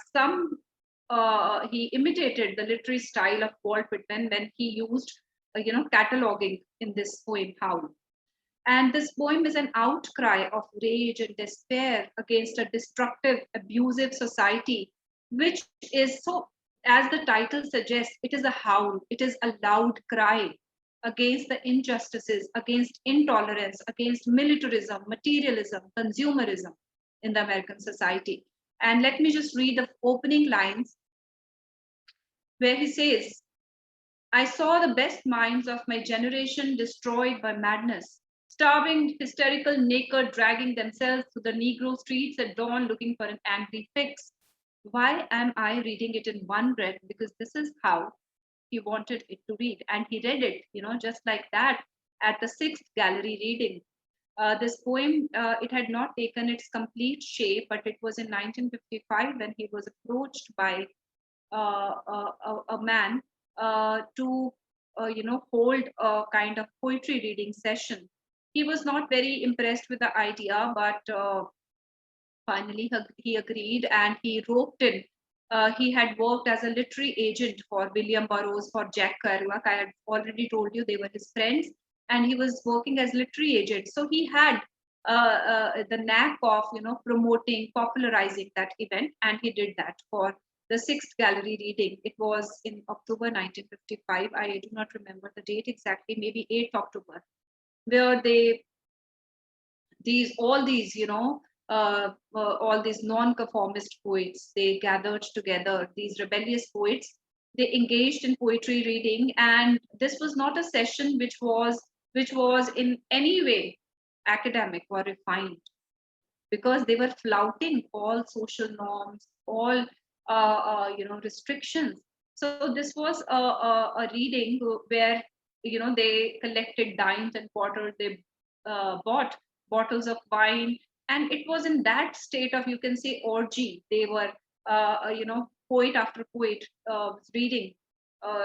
B: he imitated the literary style of Walt Whitman when he used, cataloging in this poem, Howl. And this poem is an outcry of rage and despair against a destructive, abusive society, which is so, as the title suggests, it is a howl, it is a loud cry against the injustices, against intolerance, against militarism, materialism, consumerism in the American society. And let me just read the opening lines where he says, I saw the best minds of my generation destroyed by madness, starving, hysterical, naked, dragging themselves through the Negro streets at dawn looking for an angry fix. Why am I reading it in one breath? Because this is how he wanted it to read. And he read it, just like that at the 6th gallery reading. This poem, it had not taken its complete shape, but it was in 1955 when he was approached by a man to hold a kind of poetry reading session. He was not very impressed with the idea, but finally he agreed and he roped in. He had worked as a literary agent for William Burroughs, for Jack Kerouac. I had already told you they were his friends, and he was working as literary agent. So he had the knack of promoting, popularizing that event, and he did that for the 6th gallery reading. It was in October 1955. I do not remember the date exactly, maybe 8th October, where all these non-conformist poets, they gathered together, these rebellious poets, they engaged in poetry reading. And this was not a session which was in any way academic or refined, because they were flouting all social norms, all restrictions. So this was a reading where they collected dimes and quarters. They bought bottles of wine, and it was in that state of, you can say, orgy. They were poet after poet reading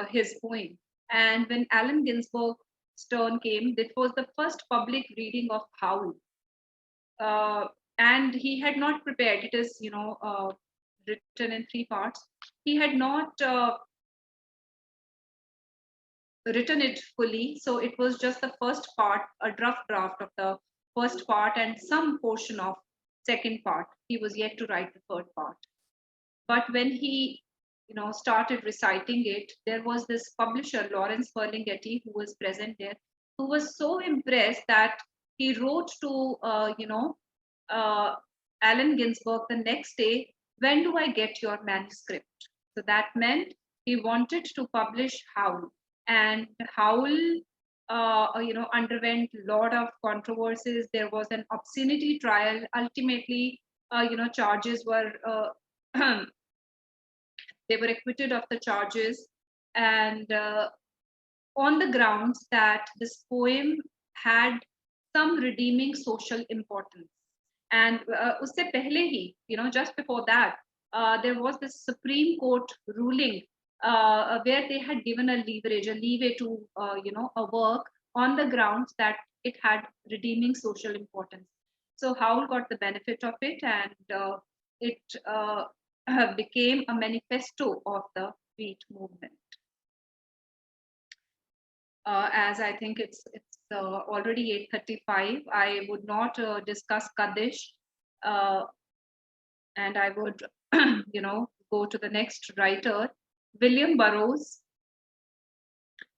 B: his poem. And when Allen Ginsberg's turn came, this was the first public reading of Howl. And he had not prepared. It is written in 3 parts. He had not written it fully, so it was just the first part, a rough draft of the first part and some portion of second part. He was yet to write the third part. But when he started reciting it, there was this publisher, Lawrence Ferlinghetti, who was present there, who was so impressed that he wrote to Allen Ginsberg the next day, when do I get your manuscript? So that meant he wanted to publish Howl. And Howl underwent a lot of controversies. There was an obscenity trial. Ultimately, charges were they were acquitted of the charges, and on the grounds that this poem had some redeeming social importance. And usse pehle hi, just before that, there was this Supreme Court ruling where they had given a leeway to a work on the grounds that it had redeeming social importance. So Howl got the benefit of it, and it became a manifesto of the Beat movement. As I think it's already 8:35, I would not discuss Kaddish, and I would go to the next writer, William Burroughs,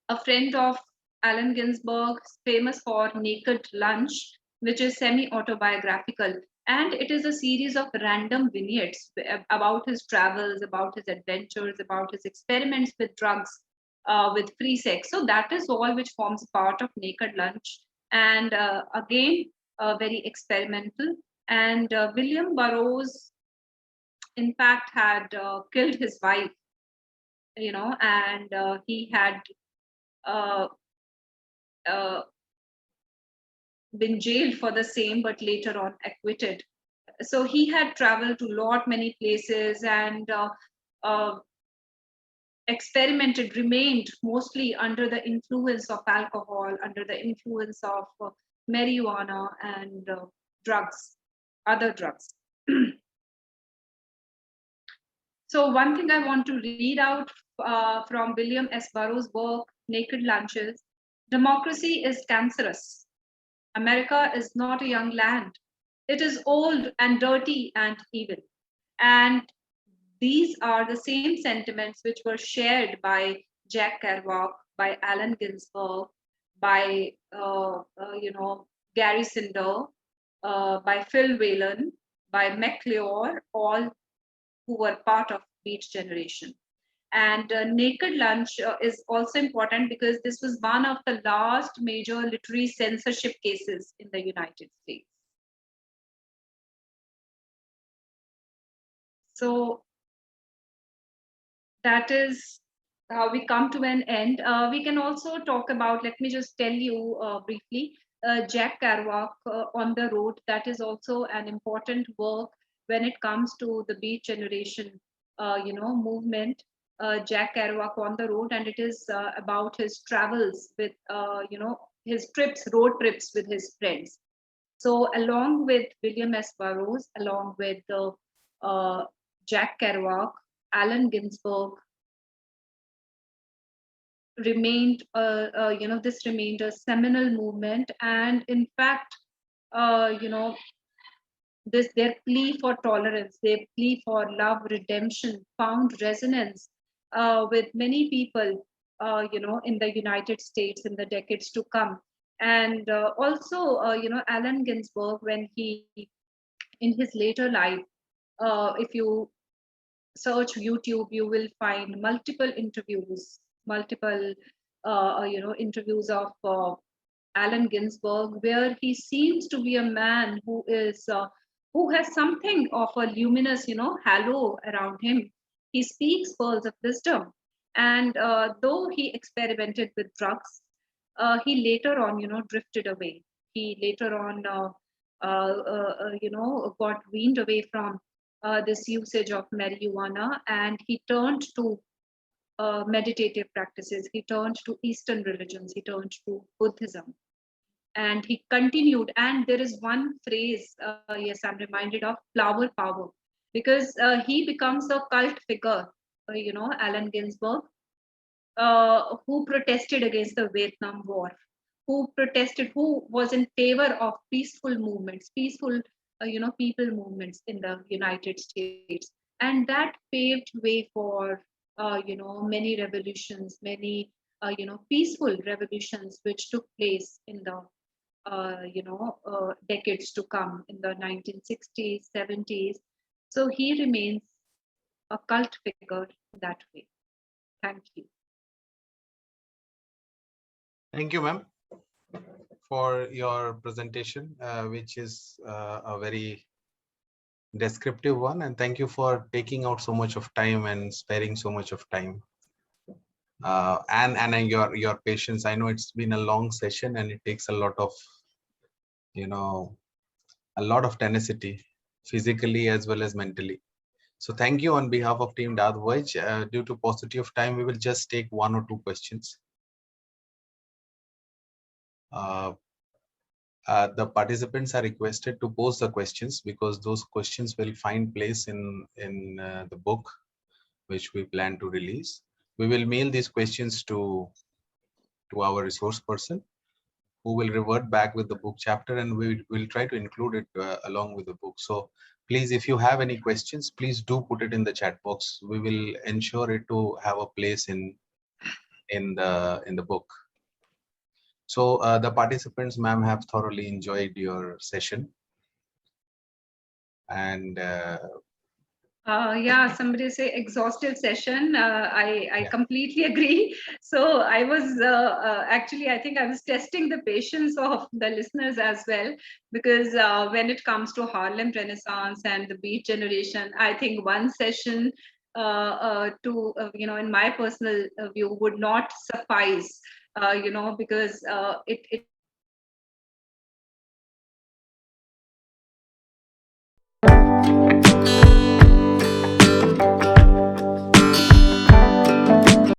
B: a friend of Allen Ginsberg, famous for Naked Lunch, which is semi-autobiographical. And it is a series of random vignettes about his travels, about his adventures, about his experiments with drugs, with free sex. So that is all which forms part of Naked Lunch. And again, very experimental. And William Burroughs, in fact, had killed his wife, and he had been jailed for the same, but later on acquitted. So he had traveled to many places and uh, experimented, remained mostly under the influence of alcohol, under the influence of marijuana and drugs, other drugs. So one thing I want to read out from William S. Burroughs' work, Naked Lunches: democracy is cancerous. America is not a young land. It is old and dirty and evil. And these are the same sentiments which were shared by Jack Kerouac, by Allen Ginsberg, by Gary Sinder, by Phil Whelan, by McClure, all who were part of Beat Generation. And Naked Lunch is also important because this was one of the last major literary censorship cases in the United States. So that is how we come to an end. We can also talk about, let me just tell you briefly, Jack Kerouac, On the Road. That is also an important work when it comes to the Beat Generation, movement. Jack Kerouac, On the Road, and it is about his travels with, his trips, road trips with his friends. So along with William S. Burroughs, along with uh, Jack Kerouac, Allen Ginsberg, this remained a seminal movement. And in fact, their plea for tolerance, their plea for love, redemption, found resonance with many people, in the United States in the decades to come. And also, Allen Ginsberg, when he, in his later life, if you search YouTube, you will find multiple interviews, multiple interviews of Allen Ginsberg, where he seems to be a man who has something of a luminous, halo around him. He speaks pearls of wisdom, and though he experimented with drugs, he later on, drifted away. He later on, got weaned away from this usage of marijuana, and he turned to meditative practices. He turned to Eastern religions. He turned to Buddhism, and he continued. And there is one phrase, yes, I'm reminded of: flower power, because he becomes a cult figure. Allen Ginsberg, who protested against the Vietnam War, who protested, who was in favor of peaceful movements, peaceful, people movements in the United States, and that paved way for, many revolutions, many, peaceful revolutions which took place in the, decades to come, in the 1960s, 70s. So he remains a cult figure that way. Thank you.
A: Thank you, ma'am, for your presentation, which is a very descriptive one. And thank you for taking out so much of time and sparing so much of time. And your patience. I know it's been a long session and it takes a lot of, a lot of tenacity, physically as well as mentally. So thank you on behalf of Team DAATH VOYAGE. Due to paucity of time, we will just take one or two questions. The participants are requested to post the questions because those questions will find place in the book which we plan to release. We will mail these questions to our resource person, who will revert back with the book chapter, and we will try to include it along with the book. So please, if you have any questions, please do put it in the chat box. We will ensure it to have a place in the book. So the participants, ma'am, have thoroughly enjoyed your session. And
B: yeah, somebody say exhaustive session. I completely agree. So I was actually, I think I was testing the patience of the listeners as well, because when it comes to Harlem Renaissance and the Beat Generation, I think one session in my personal view would not suffice, because it